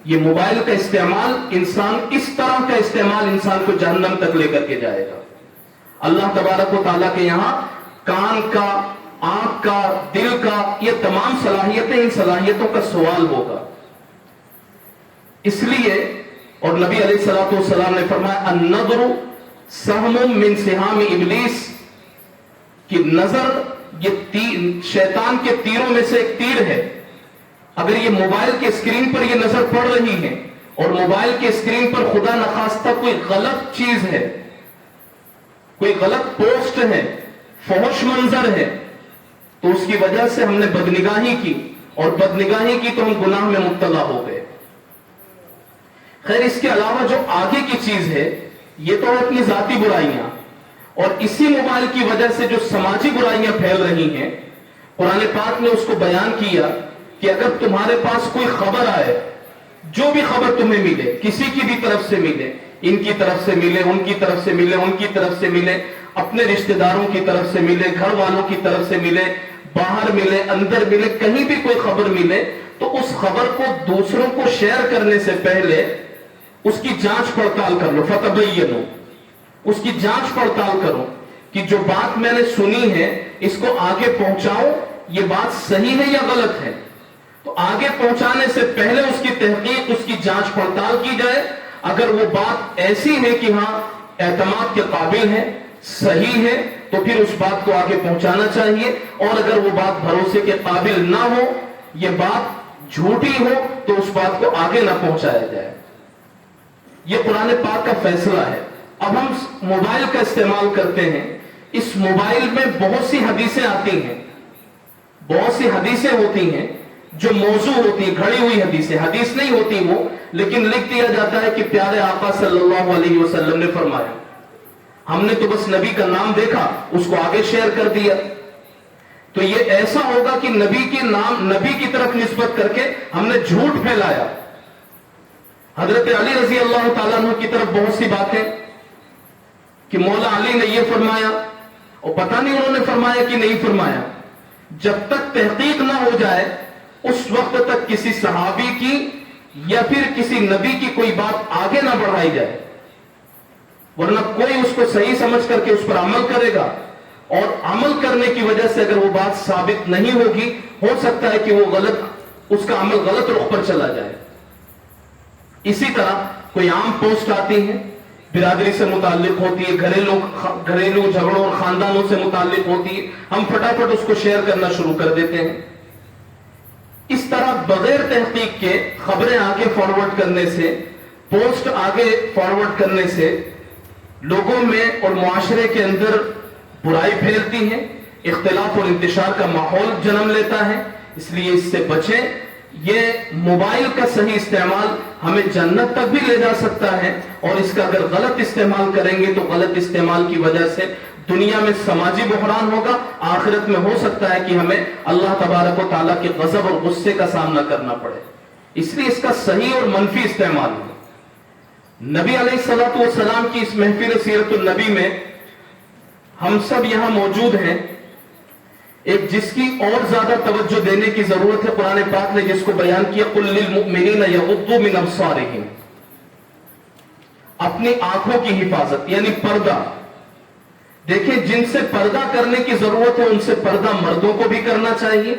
یہ موبائل کا استعمال اس طرح کا استعمال انسان کو جہنم تک لے کر کے جائے گا۔ اللہ تبارک و تعالیٰ کے یہاں کان کا، آنکھ کا، دل کا، یہ تمام صلاحیتیں، ان صلاحیتوں کا سوال ہوگا۔ اس لیے اور نبی علیہ الصلوۃ والسلام نے فرمایا النظر سہم من سہام ابلیس، کہ نظر یہ شیطان کے تیروں میں سے ایک تیر ہے۔ اگر یہ موبائل کے اسکرین پر یہ نظر پڑ رہی ہے اور موبائل کے اسکرین پر خدا نخواستہ کوئی غلط چیز ہے، کوئی غلط پوسٹ ہے، فحش منظر ہے، تو اس کی وجہ سے ہم نے بدنگاہی کی، اور بدنگاہی کی تو ہم گناہ میں مبتلا ہو گئے۔ خیر، اس کے علاوہ جو آگے کی چیز ہے یہ تو اپنی ذاتی برائیاں، اور اسی موبائل کی وجہ سے جو سماجی برائیاں پھیل رہی ہیں، قرآن پاک نے اس کو بیان کیا کہ اگر تمہارے پاس کوئی خبر آئے، جو بھی خبر تمہیں ملے، کسی کی بھی طرف سے ملے، ان کی طرف سے ملے، ان کی طرف سے ملے، ان کی طرف سے ملے، اپنے رشتہ داروں کی طرف سے ملے، گھر والوں کی طرف سے ملے، باہر ملے، اندر ملے، کہیں بھی کوئی خبر ملے، تو اس خبر کو دوسروں کو شیئر کرنے سے پہلے اس کی جانچ پڑتال کر لو، فتبینوا، اس کی جانچ پڑتال کرو کہ جو بات میں نے سنی ہے اس کو آگے پہنچاؤ، یہ بات صحیح ہے یا غلط ہے۔ تو آگے پہنچانے سے پہلے اس کی تحقیق، اس کی جانچ پڑتال کی جائے۔ اگر وہ بات ایسی ہے کہ ہاں اعتماد کے قابل ہے، صحیح ہے، تو پھر اس بات کو آگے پہنچانا چاہیے، اور اگر وہ بات بھروسے کے قابل نہ ہو، یہ بات جھوٹی ہو، تو اس بات کو آگے نہ پہنچایا جائے۔ یہ قرآن پاک کا فیصلہ ہے۔ اب ہم موبائل کا استعمال کرتے ہیں، اس موبائل میں بہت سی حدیثیں آتی ہیں، بہت سی حدیثیں ہوتی ہیں جو موضوع ہوتی ہیں، گھڑی ہوئی حدیثیں، حدیث نہیں ہوتی وہ، لیکن لکھ دیا جاتا ہے کہ پیارے آقا صلی اللہ علیہ وسلم نے فرمایا۔ ہم نے تو بس نبی کا نام دیکھا، اس کو آگے شیئر کر دیا. تو یہ ایسا ہوگا کہ نبی کے نام نبی کی طرف نسبت کر کے ہم نے جھوٹ پھیلایا. حضرت علی رضی اللہ تعالیٰ عنہ کی طرف بہت سی باتیں کہ مولا علی نے یہ فرمایا، اور پتہ نہیں انہوں نے فرمایا کہ نہیں فرمایا. جب تک تحقیق نہ ہو جائے اس وقت تک کسی صحابی کی یا پھر کسی نبی کی کوئی بات آگے نہ بڑھائی جائے، ورنہ کوئی اس کو صحیح سمجھ کر کے اس پر عمل کرے گا، اور عمل کرنے کی وجہ سے اگر وہ بات ثابت نہیں ہوگی، ہو سکتا ہے کہ وہ غلط، اس کا عمل غلط رخ پر چلا جائے. اسی طرح کوئی عام پوسٹ آتی ہے، برادری سے متعلق ہوتی ہے، گھریلو جھگڑوں اور خاندانوں سے متعلق ہوتی ہے، ہم فٹافٹ اس کو شیئر کرنا شروع کر دیتے ہیں. اس طرح بغیر تحقیق کے خبریں آگے فارورڈ کرنے سے، پوسٹ آگے فارورڈ کرنے سے لوگوں میں اور معاشرے کے اندر برائی پھیلتی ہے، اختلاف اور انتشار کا ماحول جنم لیتا ہے. اس لیے اس سے بچیں. یہ موبائل کا صحیح استعمال ہمیں جنت تک بھی لے جا سکتا ہے، اور اس کا اگر غلط استعمال کریں گے تو غلط استعمال کی وجہ سے دنیا میں سماجی بحران ہوگا، آخرت میں ہو سکتا ہے کہ ہمیں اللہ تبارک و تعالیٰ کے غضب اور غصے کا سامنا کرنا پڑے. اس لیے اس کا صحیح اور منفی استعمال ہو. نبی علیہ الصلوۃ والسلام کی اس محفل سیرت النبی میں ہم سب یہاں موجود ہیں. ایک جس کی اور زیادہ توجہ دینے کی ضرورت ہے، قرآن پاک نے جس کو بیان کیا، قُل لِّلْمُؤْمِنِينَ يَغُضُّوا مِنْ أَبْصَارِهِمْ، اپنی آنکھوں کی حفاظت یعنی پردہ. دیکھیں، جن سے پردہ کرنے کی ضرورت ہے ان سے پردہ مردوں کو بھی کرنا چاہیے،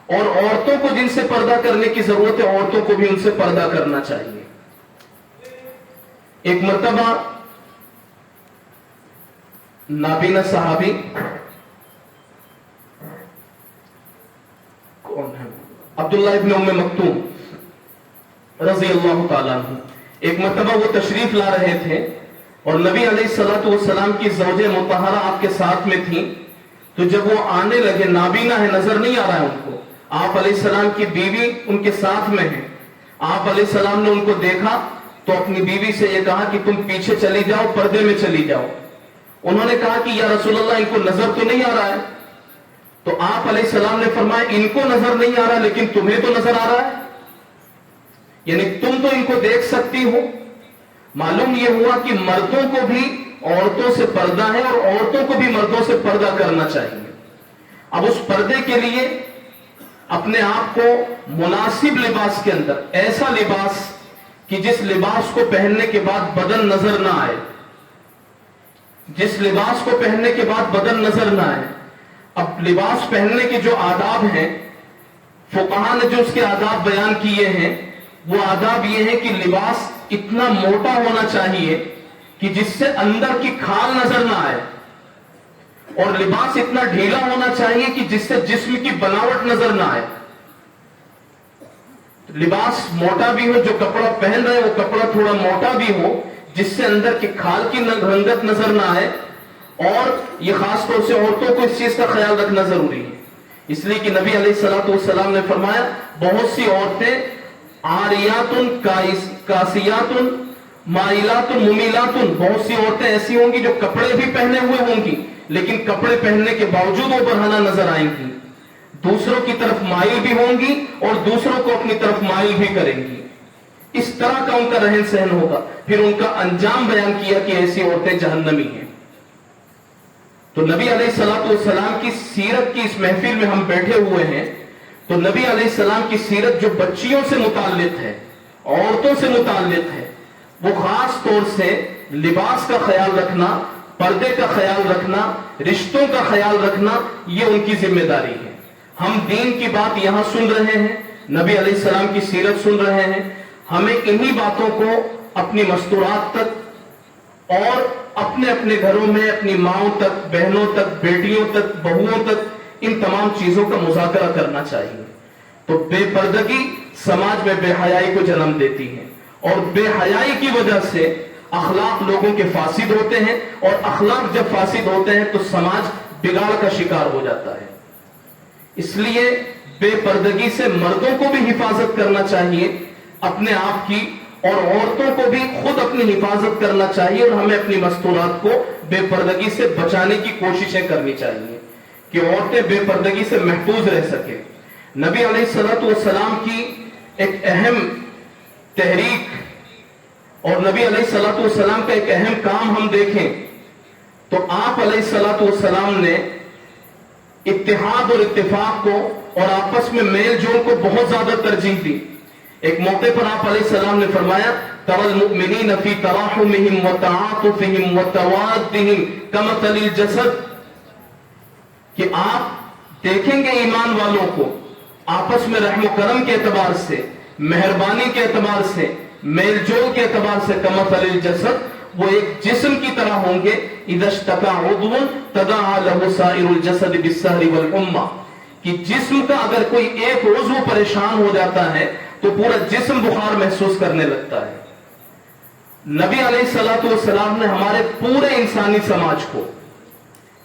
اور عورتوں کو جن سے پردہ کرنے کی ضرورت ہے عورتوں کو بھی ان سے پردہ کرنا چاہیے. ایک مرتبہ نابینا صحابی، کون ہے، عبداللہ ابن ام مکتوم رضی اللہ تعالیٰ عنہ، ایک مرتبہ وہ تشریف لا رہے تھے اور نبی علیہ الصلوۃ والسلام کی زوج مطہرہ آپ کے ساتھ میں تھیں. تو جب وہ آنے لگے، نابینا ہے، نظر نہیں آ رہا ہے ان کو، آپ علیہ السلام کی بیوی ان کے ساتھ میں ہے. آپ علیہ السلام نے ان کو دیکھا تو اپنی بیوی سے یہ کہا کہ تم پیچھے چلی جاؤ، پردے میں چلی جاؤ. انہوں نے کہا کہ یا رسول اللہ، ان کو نظر تو نہیں آ رہا ہے. تو آپ علیہ السلام نے فرمایا، ان کو نظر نہیں آ رہا لیکن تمہیں تو نظر آ رہا ہے، یعنی تم تو ان کو دیکھ سکتی ہو. معلوم یہ ہوا کہ مردوں کو بھی عورتوں سے پردہ ہے اور عورتوں کو بھی مردوں سے پردہ کرنا چاہیے. اب اس پردے کے لیے اپنے آپ کو مناسب لباس کے اندر، ایسا لباس کہ جس لباس کو پہننے کے بعد بدن نظر نہ آئے، جس لباس کو پہننے کے بعد بدن نظر نہ آئے. اب لباس پہننے کے جو آداب ہیں، فقہاء نے جو اس کے آداب بیان کیے ہیں، وہ آداب یہ ہے کہ لباس اتنا موٹا ہونا چاہیے کہ جس سے اندر کی کھال نظر نہ آئے، اور لباس اتنا ڈھیلا ہونا چاہیے کہ جس سے جسم کی بناوٹ نظر نہ آئے. لباس موٹا بھی ہو، جو کپڑا پہن رہے وہ کپڑا تھوڑا موٹا بھی ہو جس سے اندر کی کھال کی رنگت نظر نہ آئے. اور یہ خاص طور سے عورتوں کو اس چیز کا خیال رکھنا ضروری ہے، اس لیے کہ نبی علیہ الصلوۃ والسلام نے فرمایا، بہت سی عورتیں عاریات کاسیات مائلات ممیلات، بہت سی عورتیں ایسی ہوں گی جو کپڑے بھی پہنے ہوئے ہوں گی لیکن کپڑے پہننے کے باوجود وہ برہنہ نظر آئیں گی، دوسروں کی طرف مائل بھی ہوں گی اور دوسروں کو اپنی طرف مائل بھی کریں گی. اس طرح کا ان کا رہن سہن ہوگا. پھر ان کا انجام بیان کیا کہ ایسی عورتیں جہنمی ہیں. تو نبی علیہ الصلوۃ والسلام کی سیرت کی اس محفل میں ہم بیٹھے ہوئے ہیں، تو نبی علیہ السلام کی سیرت جو بچیوں سے متعلق ہے، عورتوں سے متعلق ہے، وہ خاص طور سے لباس کا خیال رکھنا، پردے کا خیال رکھنا، رشتوں کا خیال رکھنا، یہ ان کی ذمہ داری ہے. ہم دین کی بات یہاں سن رہے ہیں، نبی علیہ السلام کی سیرت سن رہے ہیں. ہمیں انہی باتوں کو اپنی مستورات تک اور اپنے اپنے گھروں میں اپنی ماؤں تک، بہنوں تک، بیٹیوں تک، بہوؤں تک، ان تمام چیزوں کا مذاکرہ کرنا چاہیے. تو بے پردگی سماج میں بے حیائی کو جنم دیتی ہے، اور بے حیائی کی وجہ سے اخلاق لوگوں کے فاسد ہوتے ہیں، اور اخلاق جب فاسد ہوتے ہیں تو سماج بگاڑ کا شکار ہو جاتا ہے. اس لیے بے پردگی سے مردوں کو بھی حفاظت کرنا چاہیے اپنے آپ کی، اور عورتوں کو بھی خود اپنی حفاظت کرنا چاہیے اور ہمیں اپنی مستورات کو بے پردگی سے بچانے کی کوششیں کرنی چاہیے کہ عورتیں بے پردگی سے محفوظ رہ سکیں۔ نبی علیہ الصلوۃ والسلام کی ایک اہم تحریک اور نبی علیہ الصلوۃ والسلام کا ایک اہم کام ہم دیکھیں تو آپ علیہ الصلوۃ والسلام نے اتحاد اور اتفاق کو اور آپس میں میل جول کو بہت زیادہ ترجیح دی۔ ایک موقع پر آپ علیہ السلام نے فرمایا تَرَى الْمُؤْمِنِينَ فِي تَرَاحُمِهِمْ وَتَعَاطُفِهِمْ وَتَوَادِّهِمْ كَمَثَلِ الْجَسَدِ کہ آپ دیکھیں گے ایمان والوں کو آپس میں رحم و کرم کے اعتبار سے، مہربانی کے اعتبار سے، میل جول کے اعتبار سے كَمَثَلِ الْجَسَدِ وہ ایک جسم کی طرح ہوں گے اِذَا اشْتَكَى عُضْوٌ تَدَاعَى لَهُ سَائِرُ الْجَسَدِ بِالسَّهْرِ وَالْحُمَّى کہ جسم کا اگر کوئی ایک عضو پریشان ہو جاتا ہے تو پورا جسم بخار محسوس کرنے لگتا ہے۔ نبی علیہ الصلوۃ والسلام نے ہمارے پورے انسانی سماج کو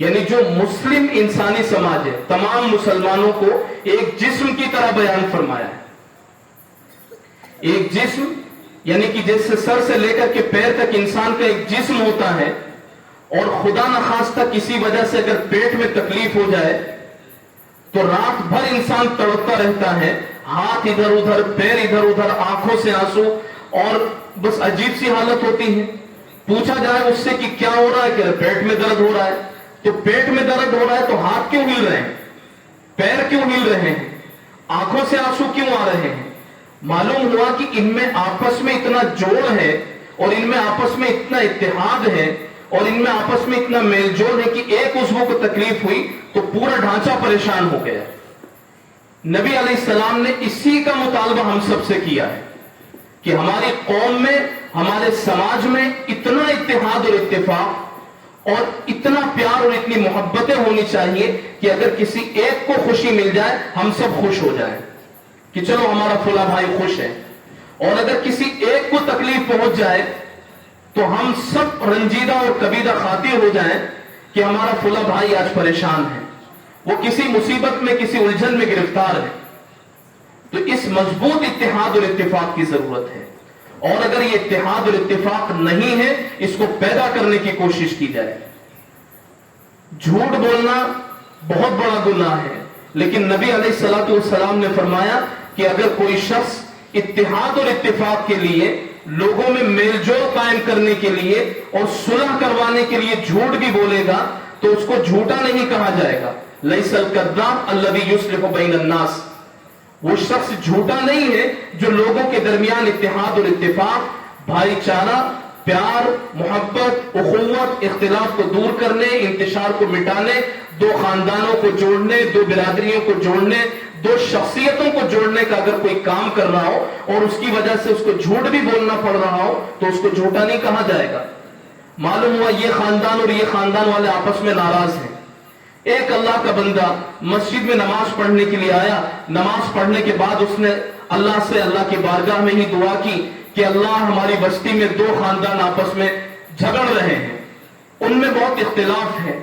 یعنی جو مسلم انسانی سماج ہے تمام مسلمانوں کو ایک جسم کی طرح بیان فرمایا ہے۔ ایک جسم یعنی کہ جیسے سر سے لے کر کے پیر تک انسان کا ایک جسم ہوتا ہے اور خدا نخواستہ کسی وجہ سے اگر پیٹ میں تکلیف ہو جائے تو رات بھر انسان تڑپتا رہتا ہے، ہاتھ ادھر ادھر، پیر ادھر ادھر، آنکھوں سے آنسو اور بس عجیب سی حالت ہوتی ہے۔ پوچھا جائے اس سے کہ کیا ہو رہا ہے کہ پیٹ میں درد ہو رہا ہے، تو پیٹ میں درد ہو رہا ہے تو ہاتھ کیوں ہل رہے ہیں، پیر کیوں ہل رہے ہیں، آنکھوں سے آنسو کیوں آ رہے ہیں؟ معلوم ہوا کہ ان میں آپس میں اتنا جوڑ ہے اور ان میں آپس میں اتنا اتحاد ہے اور ان میں آپس میں اتنا میل جول ہے کہ ایک عضو کو تکلیف ہوئی تو پورا ڈھانچہ پریشان ہو گیا۔ نبی علیہ السلام نے اسی کا مطالبہ ہم سب سے کیا ہے کہ ہماری قوم میں، ہمارے سماج میں اتنا اتحاد اور اتفاق اور اتنا پیار اور اتنی محبتیں ہونی چاہیے کہ اگر کسی ایک کو خوشی مل جائے ہم سب خوش ہو جائیں کہ چلو ہمارا فلاں بھائی خوش ہے، اور اگر کسی ایک کو تکلیف پہنچ جائے تو ہم سب رنجیدہ اور کبیدہ خاطر ہو جائیں کہ ہمارا فلاں بھائی آج پریشان ہے، وہ کسی مصیبت میں، کسی الجھن میں گرفتار ہے۔ تو اس مضبوط اتحاد اور اتفاق کی ضرورت ہے، اور اگر یہ اتحاد اور اتفاق نہیں ہے اس کو پیدا کرنے کی کوشش کی جائے۔ جھوٹ بولنا بہت بڑا گناہ ہے، لیکن نبی علیہ الصلوۃ والسلام نے فرمایا کہ اگر کوئی شخص اتحاد اور اتفاق کے لیے، لوگوں میں میل جول قائم کرنے کے لیے اور صلح کروانے کے لیے جھوٹ بھی بولے گا تو اس کو جھوٹا نہیں کہا جائے گا۔ لیس الکذاب الذی یصلح بین الناس، وہ شخص جھوٹا نہیں ہے جو لوگوں کے درمیان اتحاد اور اتفاق، بھائی چارہ، پیار، محبت، اخوت، اختلاف کو دور کرنے، انتشار کو مٹانے، دو خاندانوں کو جوڑنے، دو برادریوں کو جوڑنے، دو شخصیتوں کو جوڑنے کا اگر کوئی کام کر رہا ہو اور اس کی وجہ سے اس کو جھوٹ بھی بولنا پڑ رہا ہو تو اس کو جھوٹا نہیں کہا جائے گا۔ معلوم ہوا یہ خاندان اور یہ خاندان والے آپس میں ناراض ہیں۔ ایک اللہ کا بندہ مسجد میں نماز پڑھنے کے لیے آیا، نماز پڑھنے کے بعد اس نے اللہ سے، اللہ کی بارگاہ میں ہی دعا کی کہ اللہ ہماری بستی میں دو خاندان آپس میں جھگڑ رہے ہیں، ان میں بہت اختلاف ہے،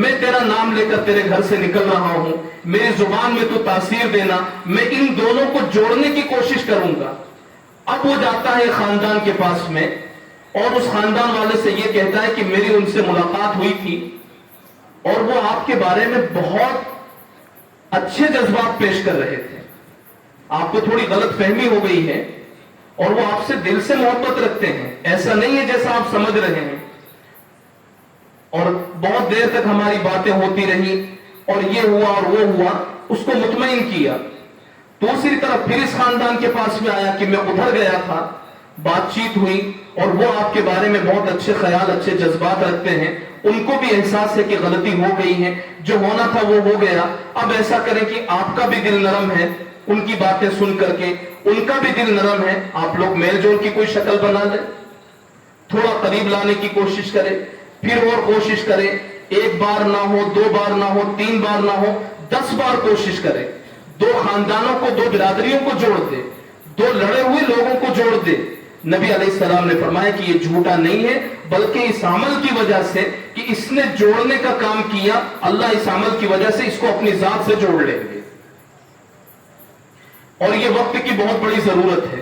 میں تیرا نام لے کر تیرے گھر سے نکل رہا ہوں، میری زبان میں تو تاثیر دینا، میں ان دونوں کو جوڑنے کی کوشش کروں گا۔ اب وہ جاتا ہے خاندان کے پاس میں اور اس خاندان والے سے یہ کہتا ہے کہ میری ان سے ملاقات ہوئی تھی اور وہ آپ کے بارے میں بہت اچھے جذبات پیش کر رہے تھے، آپ کو تھوڑی غلط فہمی ہو گئی ہے اور وہ آپ سے دل سے محبت رکھتے ہیں، ایسا نہیں ہے جیسا آپ سمجھ رہے ہیں۔ اور بہت دیر تک ہماری باتیں ہوتی رہی اور یہ ہوا اور وہ ہوا، اس کو مطمئن کیا۔ دوسری طرف پھر اس خاندان کے پاس میں آیا کہ میں ادھر گیا تھا، بات چیت ہوئی اور وہ آپ کے بارے میں بہت اچھے خیال، اچھے جذبات رکھتے ہیں، ان کو بھی احساس ہے کہ غلطی ہو گئی ہے، جو ہونا تھا وہ ہو گیا، اب ایسا کریں کہ آپ کا بھی دل نرم ہے ان کی باتیں سن کر کے، ان کا بھی دل نرم ہے، آپ لوگ میل جول کی کوئی شکل بنا لیں، تھوڑا قریب لانے کی کوشش کریں، پھر اور کوشش کریں، ایک بار نہ ہو، دو بار نہ ہو، تین بار نہ ہو، 10 بار کوشش کریں، دو خاندانوں کو، دو برادریوں کو جوڑ دے، دو لڑے ہوئے لوگوں کو جوڑ دے۔ نبی علیہ السلام نے فرمایا کہ یہ جھوٹا نہیں ہے، بلکہ اس عمل کی وجہ سے کہ اس نے جوڑنے کا کام کیا، اللہ اس عمل کی وجہ سے اس کو اپنی ذات سے جوڑ لیں گے۔ اور یہ وقت کی بہت بڑی ضرورت ہے۔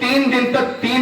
3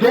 2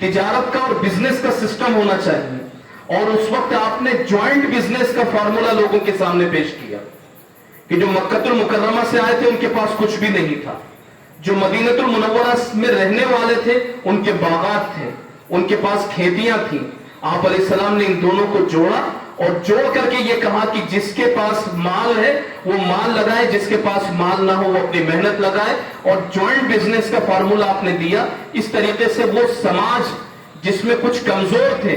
تجارت کا اور بزنس کا سسٹم ہونا چاہیے. اور اس وقت آپ نے جوائنٹ بزنس کا فارمولا لوگوں کے سامنے پیش کیا کہ جو مکہ المکرمہ سے آئے تھے ان کے پاس کچھ بھی نہیں تھا, جو مدینہ المنورہ میں رہنے والے تھے ان کے باغات تھے, ان کے پاس کھیتیاں تھیں. آپ علیہ السلام نے ان دونوں کو جوڑا اور جوڑ کر کے یہ کہا کہ جس کے پاس مال ہے وہ مال لگائے, جس کے پاس مال نہ ہو وہ اپنی محنت لگائے. اور جوائنٹ بزنس کا فارمولا آپ نے دیا. اس طریقے سے وہ سماج جس میں کچھ کمزور تھے,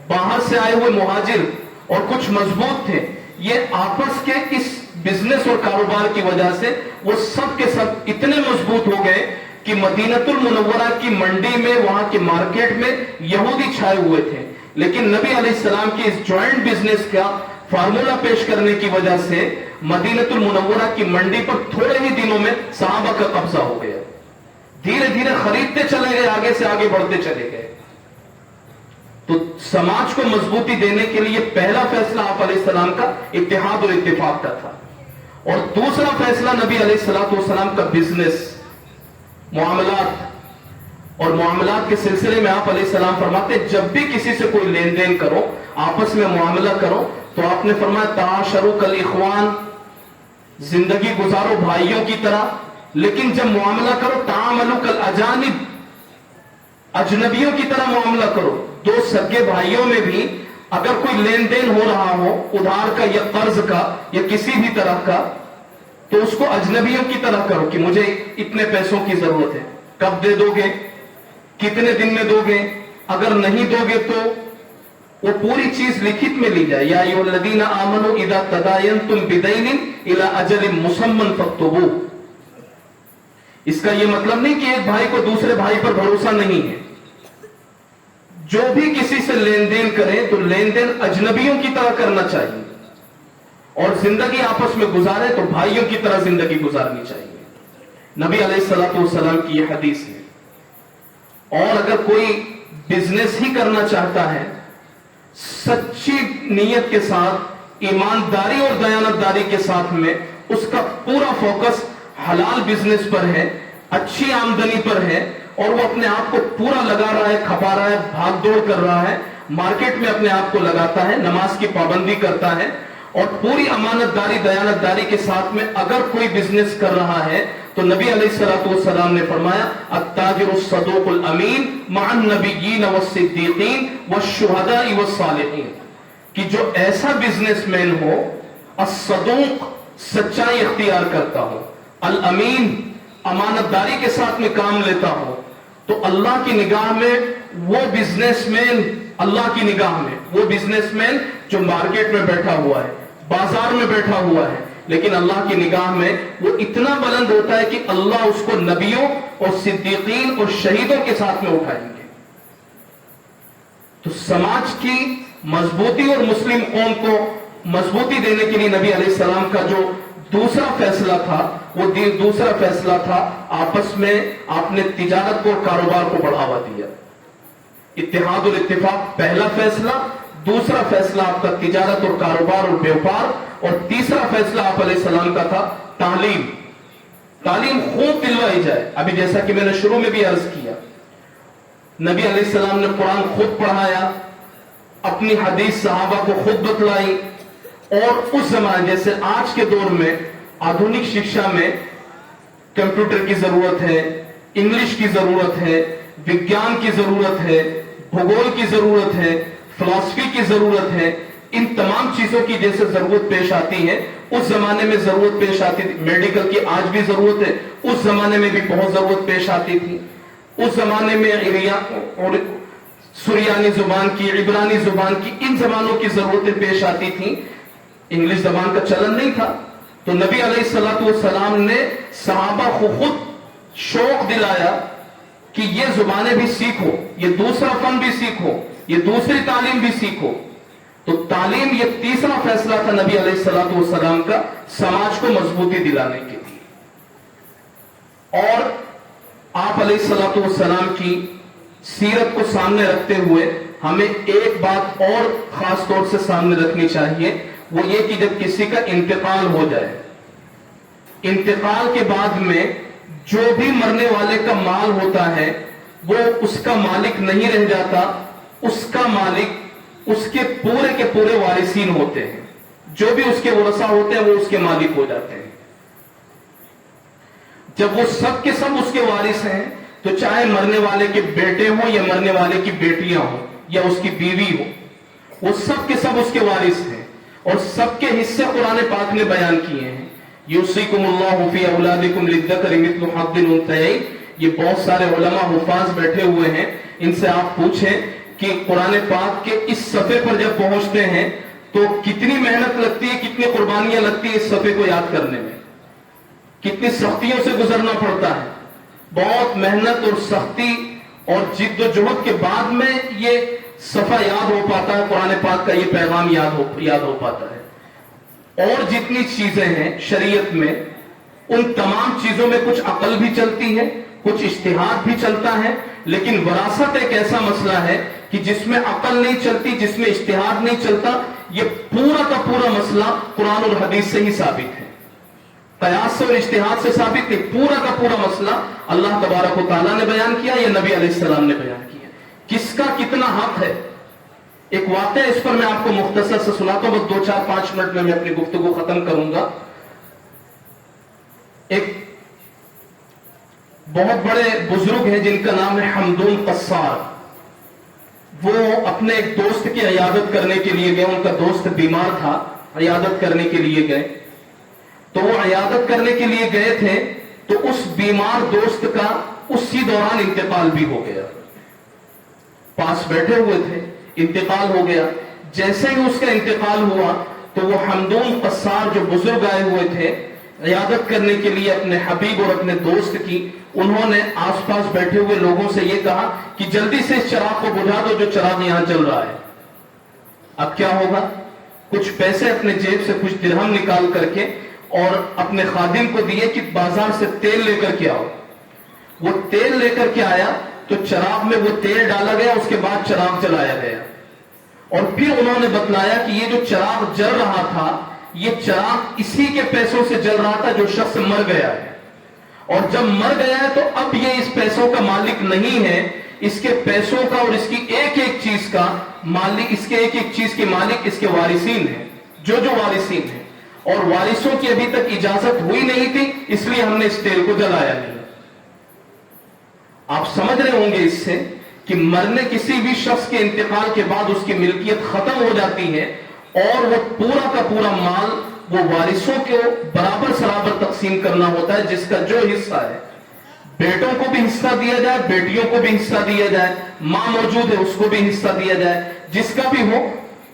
باہر سے آئے ہوئے مہاجر, اور کچھ مضبوط تھے, یہ آپس کے اس بزنس اور کاروبار کی وجہ سے وہ سب کے سب اتنے مضبوط ہو گئے کہ مدینہ المنورہ کی منڈی میں, وہاں کے مارکیٹ میں یہودی چھائے ہوئے تھے, لیکن نبی علیہ السلام کی اس جوائنٹ بزنس کا فارمولا پیش کرنے کی وجہ سے مدینہ المنورہ کی منڈی پر تھوڑے ہی دنوں میں صحابہ کا قبضہ ہو گیا. دھیرے دھیرے خریدتے چلے گئے, آگے سے آگے بڑھتے چلے گئے. تو سماج کو مضبوطی دینے کے لیے پہلا فیصلہ آپ علیہ السلام کا اتحاد اور اتفاق کا تھا. اور دوسرا فیصلہ نبی علیہ السلام کا بزنس, معاملات, اور معاملات کے سلسلے میں آپ علیہ السلام فرماتے جب بھی کسی سے کوئی لین دین کرو, آپس میں معاملہ کرو, تو آپ نے فرمایا تعاشروا کالاخوان, زندگی گزارو بھائیوں کی طرح, لیکن جب معاملہ کرو تعاملوا کالاجانب, اجنبیوں کی طرح معاملہ کرو. دو سگے بھائیوں میں بھی اگر کوئی لین دین ہو رہا ہو, ادھار کا یا قرض کا یا کسی بھی طرح کا, تو اس کو اجنبیوں کی طرح کرو کہ مجھے اتنے پیسوں کی ضرورت ہے, کب دے دو گے, کتنے دن میں دو گے, اگر نہیں دو گے تو وہ پوری چیز لکھت میں لی جائے. یا ایھا الذین آمنوا اذا تداینتم بدین الی اجل مسمى فاکتبوہ. اس کا یہ مطلب نہیں کہ ایک بھائی کو دوسرے بھائی پر بھروسہ نہیں ہے. جو بھی کسی سے لین دین کریں تو لین دین اجنبیوں کی طرح کرنا چاہیے, اور زندگی آپس میں گزارے تو بھائیوں کی طرح زندگی گزارنی چاہیے. نبی علیہ السلام کی یہ حدیث ہے. اور اگر کوئی بزنس ہی کرنا چاہتا ہے سچی نیت کے ساتھ, ایمانداری اور دیانتداری کے ساتھ میں, اس کا پورا فوکس حلال بزنس پر ہے, اچھی آمدنی پر ہے, اور وہ اپنے آپ کو پورا لگا رہا ہے, کھپا رہا ہے, بھاگ دوڑ کر رہا ہے, مارکیٹ میں اپنے آپ کو لگاتا ہے, نماز کی پابندی کرتا ہے, اور پوری امانت داری دیانتداری کے ساتھ میں اگر کوئی بزنس کر رہا ہے, تو نبی علیہ السلام نے فرمایا التاجر الصدوق الامین مع النبیین والصدیقین والشہداء والصالحین, کہ جو ایسا بزنس مین ہو, الصدوق سچائی اختیار کرتا ہو, الامین امانت داری کے ساتھ میں کام لیتا ہو, تو اللہ کی نگاہ میں وہ بزنس مین, اللہ کی نگاہ میں وہ بزنس مین جو مارکیٹ میں بیٹھا ہوا ہے, بازار میں بیٹھا ہوا ہے, لیکن اللہ کی نگاہ میں وہ اتنا بلند ہوتا ہے کہ اللہ اس کو نبیوں اور صدیقین اور شہیدوں کے ساتھ میں اٹھائیں گے. تو سماج کی مضبوطی اور مسلم قوم کو مضبوطی دینے کے لیے نبی علیہ السلام کا جو دوسرا فیصلہ تھا, وہ دوسرا فیصلہ تھا آپس میں آپ نے تجارت کو اور کاروبار کو بڑھاوا دیا. اتحاد اور اتفاق پہلا فیصلہ, دوسرا فیصلہ آپ کا تجارت اور کاروبار اور بیوپار, اور تیسرا فیصلہ آپ علیہ السلام کا تھا تعلیم. تعلیم خوب دلوائی جائے. ابھی جیسا کہ میں نے شروع میں بھی عرض کیا, نبی علیہ السلام نے قرآن خود پڑھایا, اپنی حدیث صحابہ کو خود بتلائی, اور اس زمانے جیسے آج کے دور میں آدھونک شکشا میں کمپیوٹر کی ضرورت ہے, انگلش کی ضرورت ہے, وگیان کی ضرورت ہے, بھگول کی ضرورت ہے, فلسفی کی ضرورت ہے, ان تمام چیزوں کی جیسے ضرورت پیش آتی ہے, اس زمانے میں ضرورت پیش آتی تھی. میڈیکل کی آج بھی ضرورت ہے, اس زمانے میں بھی بہت ضرورت پیش آتی تھی. اس زمانے میں اور سریانی زبان کی, عبرانی زبان کی, ان زبانوں کی ضرورتیں پیش آتی تھیں. انگلش زبان کا چلن نہیں تھا, تو نبی علیہ السلام نے صحابہ کو خود شوق دلایا کہ یہ زبانیں بھی سیکھو, یہ دوسرا فن بھی سیکھو, یہ دوسری تعلیم بھی سیکھو. تو تعلیم یہ تیسرا فیصلہ تھا نبی علیہ السلام کا سماج کو مضبوطی دلانے کے لیے. اور آپ علیہ السلام کی سیرت کو سامنے رکھتے ہوئے ہمیں ایک بات اور خاص طور سے سامنے رکھنی چاہیے, وہ یہ کہ جب کسی کا انتقال ہو جائے, انتقال کے بعد میں جو بھی مرنے والے کا مال ہوتا ہے وہ اس کا مالک نہیں رہ جاتا، اس کا مالک اس کے پورے وارثین ہوتے ہیں، جو بھی اس کے ورثہ ہوتے ہیں وہ اس کے مالک ہو جاتے ہیں۔ جب وہ سب کے سب اس کے وارث ہیں تو چاہے مرنے والے کے بیٹے ہوں یا مرنے والے کی بیٹیاں ہوں یا اس کی بیوی ہو، وہ سب کے سب اس کے وارث ہیں، اور سب کے حصے قرآن پاک نے بیان کیے ہیں۔ یوصیکم اللہ فی اولادکم للذکر مثل حظ الانثیین۔ یہ بہت سارے علماء حفاظ بیٹھے ہوئے ہیں، ان سے آپ پوچھیں کہ قرآن پاک کے اس صفحے پر جب پہنچتے ہیں تو کتنی محنت لگتی ہے، کتنی قربانیاں لگتی ہے اس صفحے کو یاد کرنے میں، کتنی سختیوں سے گزرنا پڑتا ہے۔ بہت محنت اور سختی اور جد و جہد کے بعد میں یہ صفحہ یاد ہو پاتا ہے، قرآن پاک کا یہ پیغام یاد ہو پاتا ہے۔ اور جتنی چیزیں ہیں شریعت میں، ان تمام چیزوں میں کچھ عقل بھی چلتی ہے، کچھ اجتہاد بھی چلتا ہے، لیکن وراثت ایک ایسا مسئلہ ہے کہ جس میں عقل نہیں چلتی، جس میں اجتہاد نہیں چلتا۔ یہ پورا کا پورا مسئلہ قرآن اور حدیث سے ہی ثابت ہے، قیاس سے اور اجتہاد سے ثابت ہے۔ پورا کا پورا مسئلہ اللہ تبارک و تعالیٰ نے بیان کیا یا نبی علیہ السلام نے بیان کیا، کس کا کتنا حق ہے۔ ایک واقعہ اس پر میں آپ کو مختصر سے سناتا ہوں، بس 2-4-5 منٹ میں اپنی گفتگو ختم کروں گا۔ ایک بہت بڑے بزرگ ہیں جن کا نام ہے حمدون قصار، وہ اپنے ایک دوست کی عیادت کرنے کے لیے گئے، ان کا دوست بیمار تھا، عیادت کرنے کے لیے گئے، تو وہ عیادت کرنے کے لیے گئے تھے تو اس بیمار دوست کا اسی دوران انتقال بھی ہو گیا، پاس بیٹھے ہوئے تھے، انتقال ہو گیا۔ جیسے ہی اس کا انتقال ہوا تو وہ حمدون قصار جو بزرگ آئے ہوئے تھے عیادت کرنے کے لیے اپنے حبیب اور اپنے دوست کی، انہوں نے آس پاس بیٹھے ہوئے لوگوں سے یہ کہا کہ جلدی سے اس چراغ کو بجھا دو جو چراغ یہاں چل رہا ہے۔ اب کیا ہوگا؟ کچھ پیسے اپنے جیب سے کچھ درہم نکال کر کے اور اپنے خادم کو دیے کہ بازار سے تیل لے کر کے آؤ۔ وہ تیل لے کر کے آیا تو چراغ میں وہ تیل ڈالا گیا، اس کے بعد چراغ جلایا گیا، اور پھر انہوں نے بتلایا کہ یہ جو چراغ جل رہا تھا یہ چراغ اسی کے پیسوں سے جل رہا تھا جو شخص مر گیا ہے، اور جب مر گیا ہے تو اب یہ اس پیسوں کا مالک نہیں ہے، اس کے پیسوں کا اور اس کی ایک ایک چیز کا مالک، اس کے ایک ایک چیز کے مالک اس کے وارثین ہیں، جو وارثین ہیں، اور وارثوں کی ابھی تک اجازت ہوئی نہیں تھی، اس لیے ہم نے اس تیل کو جلایا نہیں۔ آپ سمجھ رہے ہوں گے اس سے کہ مرنے کسی بھی شخص کے انتقال کے بعد اس کی ملکیت ختم ہو جاتی ہے، اور وہ پورا کا پورا مال وہ وارثوں کو برابر سرابر تقسیم کرنا ہوتا ہے، جس کا جو حصہ ہے، بیٹوں کو بھی حصہ دیا جائے، بیٹیوں کو بھی حصہ دیا جائے، ماں موجود ہے اس کو بھی حصہ دیا جائے، جس کا بھی ہو۔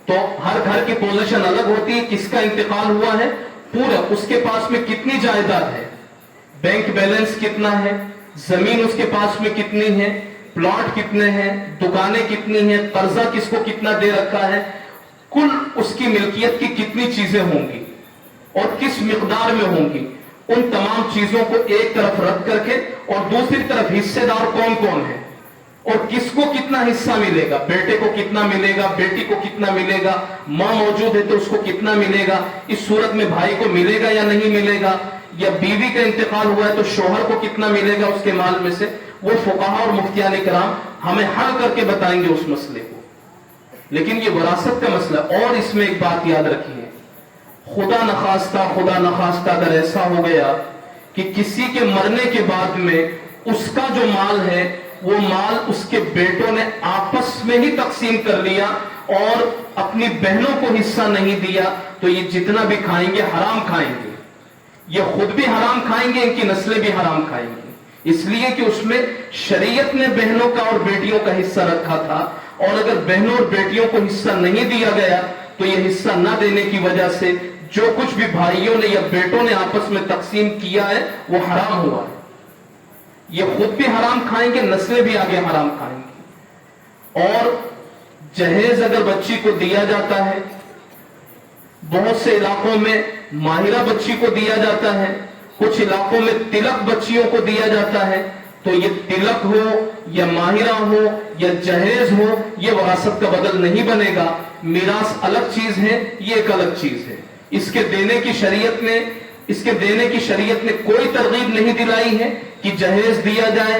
تو ہر گھر کی پوزیشن الگ ہوتی ہے، کس کا انتقال ہوا ہے، پورا اس کے پاس میں کتنی جائیداد ہے، بینک بیلنس کتنا ہے، زمین اس کے پاس میں کتنی ہے، پلاٹ کتنے ہیں، دکانیں کتنی ہیں، قرضہ کس کو کتنا دے رکھا ہے، کل اس کی ملکیت کی کتنی چیزیں ہوں گی اور کس مقدار میں ہوں گی، ان تمام چیزوں کو ایک طرف رکھ کر کے، اور دوسری طرف حصے دار کون کون ہیں اور کس کو کتنا حصہ ملے گا، بیٹے کو کتنا ملے گا، بیٹی کو کتنا ملے گا، ماں موجود ہے تو اس کو کتنا ملے گا، اس صورت میں بھائی کو ملے گا یا نہیں ملے گا، یا بیوی کا انتقال ہوا ہے تو شوہر کو کتنا ملے گا اس کے مال میں سے، وہ فقہاء اور مفتیان کرام ہمیں حل کر کے بتائیں گے اس مسئلے کو۔ لیکن یہ وراثت کا مسئلہ، اور اس میں ایک بات یاد رکھیے، خدا نخواستہ اگر ایسا ہو گیا کہ کسی کے مرنے کے بعد میں اس کا جو مال ہے وہ مال اس کے بیٹوں نے آپس میں ہی تقسیم کر لیا اور اپنی بہنوں کو حصہ نہیں دیا، تو یہ جتنا بھی کھائیں گے حرام کھائیں گے، یہ خود بھی حرام کھائیں گے، ان کی نسلیں بھی حرام کھائیں گی، اس لیے کہ اس میں شریعت نے بہنوں کا اور بیٹیوں کا حصہ رکھا تھا، اور اگر بہنوں اور بیٹیوں کو حصہ نہیں دیا گیا تو یہ حصہ نہ دینے کی وجہ سے جو کچھ بھی بھائیوں نے یا بیٹوں نے آپس میں تقسیم کیا ہے وہ حرام ہوا ہے، یہ خود بھی حرام کھائیں گے، نسلیں بھی آگے حرام کھائیں گی۔ اور جہیز اگر بچی کو دیا جاتا ہے، بہت سے علاقوں میں ماہرہ بچی کو دیا جاتا ہے، کچھ علاقوں میں تلک بچیوں کو دیا جاتا ہے، تو یہ تلک ہو یا ماہرہ ہو یا جہیز ہو یہ وراثت کا بدل نہیں بنے گا، میراث الگ چیز ہے، یہ ایک الگ چیز ہے، اس کے دینے کی شریعت نے کوئی ترغیب نہیں دلائی ہے کہ جہیز دیا جائے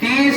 30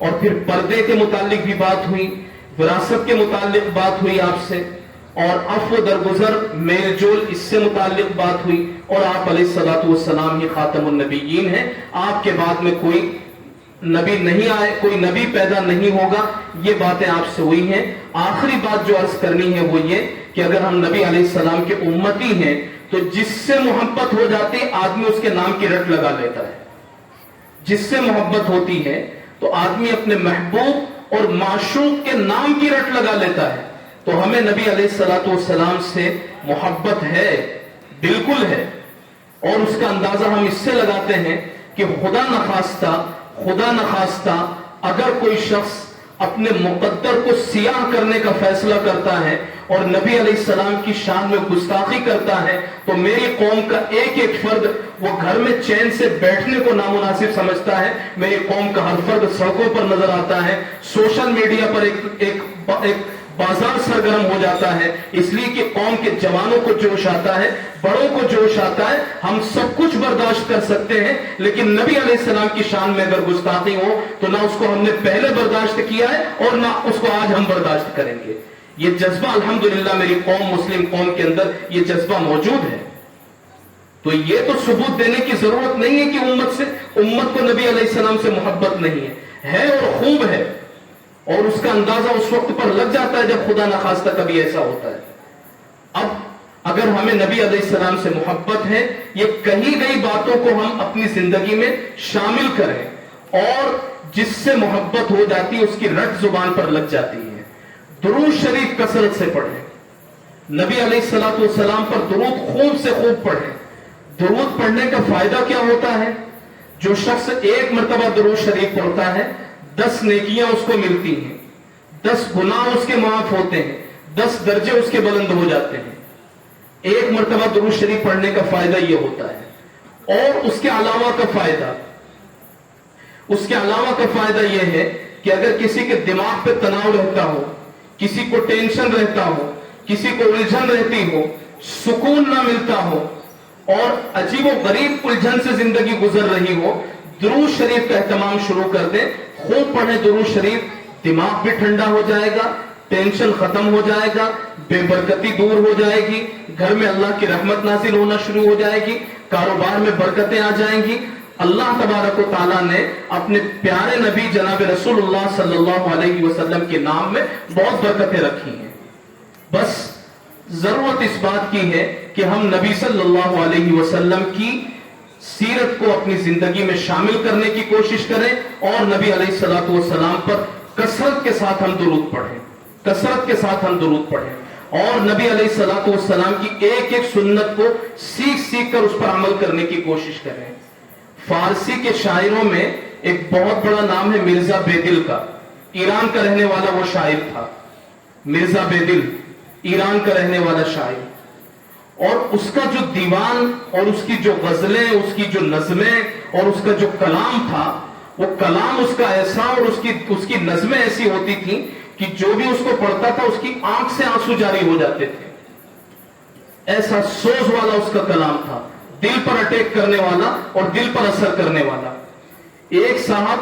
اور پھر پردے کے متعلق بھی بات ہوئی، وراثت کے متعلق بات ہوئی آپ سے، اور عفو درگزر میل جول اس سے متعلق بات ہوئی، اور آپ علیہ الصلوۃ والسلام ہی خاتم النبیین ہیں، آپ کے بعد میں کوئی نبی نہیں آئے، کوئی نبی پیدا نہیں ہوگا، یہ باتیں آپ سے ہوئی ہیں۔ آخری بات جو عرض کرنی ہے وہ یہ کہ اگر ہم نبی علیہ السلام کے امتی ہیں تو جس سے محبت ہو جاتی آدمی اس کے نام کی رٹ لگا لیتا ہے، جس سے محبت ہوتی ہے تو آدمی اپنے محبوب اور معشوق کے نام کی رٹ لگا لیتا ہے۔ تو ہمیں نبی علیہ الصلوۃ والسلام سے محبت ہے، بالکل ہے، اور اس کا اندازہ ہم اس سے لگاتے ہیں کہ خدا نخواستہ اگر کوئی شخص اپنے مقدر کو سیاہ کرنے کا فیصلہ کرتا ہے اور نبی علیہ السلام کی شان میں گستاخی کرتا ہے تو میری قوم کا ایک ایک فرد وہ گھر میں چین سے بیٹھنے کو نامناسب سمجھتا ہے، میری قوم کا ہر فرد سڑکوں پر نظر آتا ہے، سوشل میڈیا پر ایک بازار سرگرم ہو جاتا ہے، اس لیے کہ قوم کے جوانوں کو جوش آتا ہے، بڑوں کو جوش آتا ہے، ہم سب کچھ برداشت کر سکتے ہیں، لیکن نبی علیہ السلام کی شان میں اگر گستاخی ہو تو نہ اس کو ہم نے پہلے برداشت کیا ہے اور نہ اس کو آج ہم برداشت کریں گے۔ یہ جذبہ الحمدللہ میری قوم، مسلم قوم کے اندر یہ جذبہ موجود ہے، تو یہ تو ثبوت دینے کی ضرورت نہیں ہے کہ امت کو نبی علیہ السلام سے محبت نہیں ہے اور خوب ہے، اور اس کا اندازہ اس وقت پر لگ جاتا ہے جب خدا نخواستہ کبھی ایسا ہوتا ہے۔ اب اگر ہمیں نبی علیہ السلام سے محبت ہے، یہ کہی گئی باتوں کو ہم اپنی زندگی میں شامل کریں، اور جس سے محبت ہو جاتی ہے اس کی رٹ زبان پر لگ جاتی ہے۔ درود شریف کثرت سے پڑھیں، نبی علیہ الصلوۃ والسلام پر درود خوب سے خوب پڑھیں۔ درود پڑھنے کا فائدہ کیا ہوتا ہے؟ جو شخص ایک مرتبہ درود شریف پڑھتا ہے 10 نیکیاں اس کو ملتی ہیں، 10 گناہ اس کے معاف ہوتے ہیں، 10 درجے اس کے بلند ہو جاتے ہیں۔ ایک مرتبہ درود شریف پڑھنے کا فائدہ یہ ہوتا ہے، اور اس کے علاوہ کا فائدہ یہ ہے کہ اگر کسی کے دماغ پہ تناؤ رہتا ہو، کسی کو ٹینشن رہتا ہو، کسی کو الجھن رہتی ہو، سکون نہ ملتا ہو اور عجیب و غریب الجھن سے زندگی گزر رہی ہو، درود شریف کا اہتمام شروع کر دیں، خوب پڑھیں درود شریف، دماغ بھی ٹھنڈا ہو جائے گا، ٹینشن ختم ہو جائے گا، بے برکتی دور ہو جائے گی، گھر میں اللہ کی رحمت نازل ہونا شروع ہو جائے گی، کاروبار میں برکتیں آ جائیں گی۔ اللہ تبارک و تعالیٰ نے اپنے پیارے نبی جناب رسول اللہ صلی اللہ علیہ وسلم کے نام میں بہت برکتیں رکھی ہیں، بس ضرورت اس بات کی ہے کہ ہم نبی صلی اللہ علیہ وسلم کی سیرت کو اپنی زندگی میں شامل کرنے کی کوشش کریں، اور نبی علیہ الصلوۃ والسلام پر کثرت کے ساتھ ہم درود پڑھیں، اور نبی علیہ الصلوۃ والسلام کی ایک ایک سنت کو سیکھ کر اس پر عمل کرنے کی کوشش کریں۔ فارسی کے شاعروں میں ایک بہت بڑا نام ہے مرزا بیدل کا، ایران کا رہنے والا وہ شاعر تھا، مرزا بیدل ایران کا رہنے والا شاعر، اور اس کا جو دیوان اور اس کی جو غزلیں، اس کی جو نظمیں اور اس کا جو کلام تھا، وہ کلام اس کا ایسا اور اس کی نظمیں ایسی ہوتی تھیں کہ جو بھی اس کو پڑھتا تھا اس کی آنکھ سے آنسو جاری ہو جاتے تھے، ایسا سوز والا اس کا کلام تھا، دل پر اٹیک کرنے والا اور دل پر اثر کرنے والا۔ ایک صاحب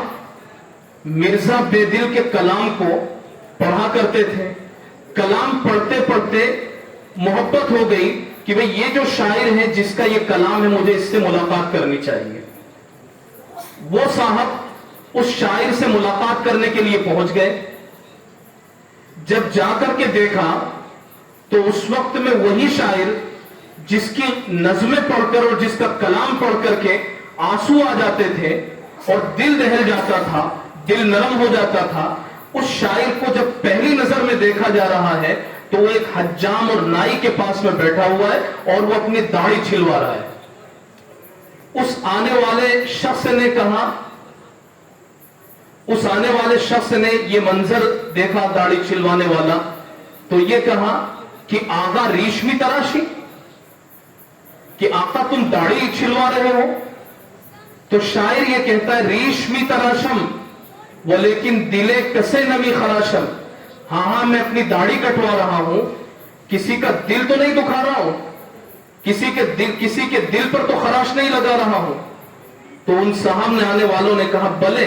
مرزا بیدل کے کلام کو پڑھا کرتے تھے، کلام پڑھتے پڑھتے محبت ہو گئی کہ بھئی یہ جو شاعر ہے جس کا یہ کلام ہے مجھے اس سے ملاقات کرنی چاہیے۔ وہ صاحب اس شاعر سے ملاقات کرنے کے لیے پہنچ گئے، جب جا کر کے دیکھا تو اس وقت میں وہی شاعر جس کی نظمیں پڑھ کر اور جس کا کلام پڑھ کر کے آنسو آ جاتے تھے اور دل دہل جاتا تھا، دل نرم ہو جاتا تھا، اس شاعر کو جب پہلی نظر میں دیکھا جا رہا ہے تو وہ ایک حجام اور نائی کے پاس میں بیٹھا ہوا ہے اور وہ اپنی داڑھی چھلوا رہا ہے۔ اس آنے والے شخص نے یہ منظر دیکھا، داڑھی چھلوانے والا، تو یہ کہا کہ آقا ریشمی تراشی، کہ آقا تم داڑھی چھلوا رہے ہو؟ تو شاعر یہ کہتا ہے ریشمی تراشم ولیکن دلے کسے نمی خراشم، ہاں میں اپنی داڑھی کٹوا رہا ہوں، کسی کا دل تو نہیں دکھا رہا ہوں، کسی کے دل پر تو خراش نہیں لگا رہا ہوں۔ تو ان صاحب نے آنے والوں نے کہا بلے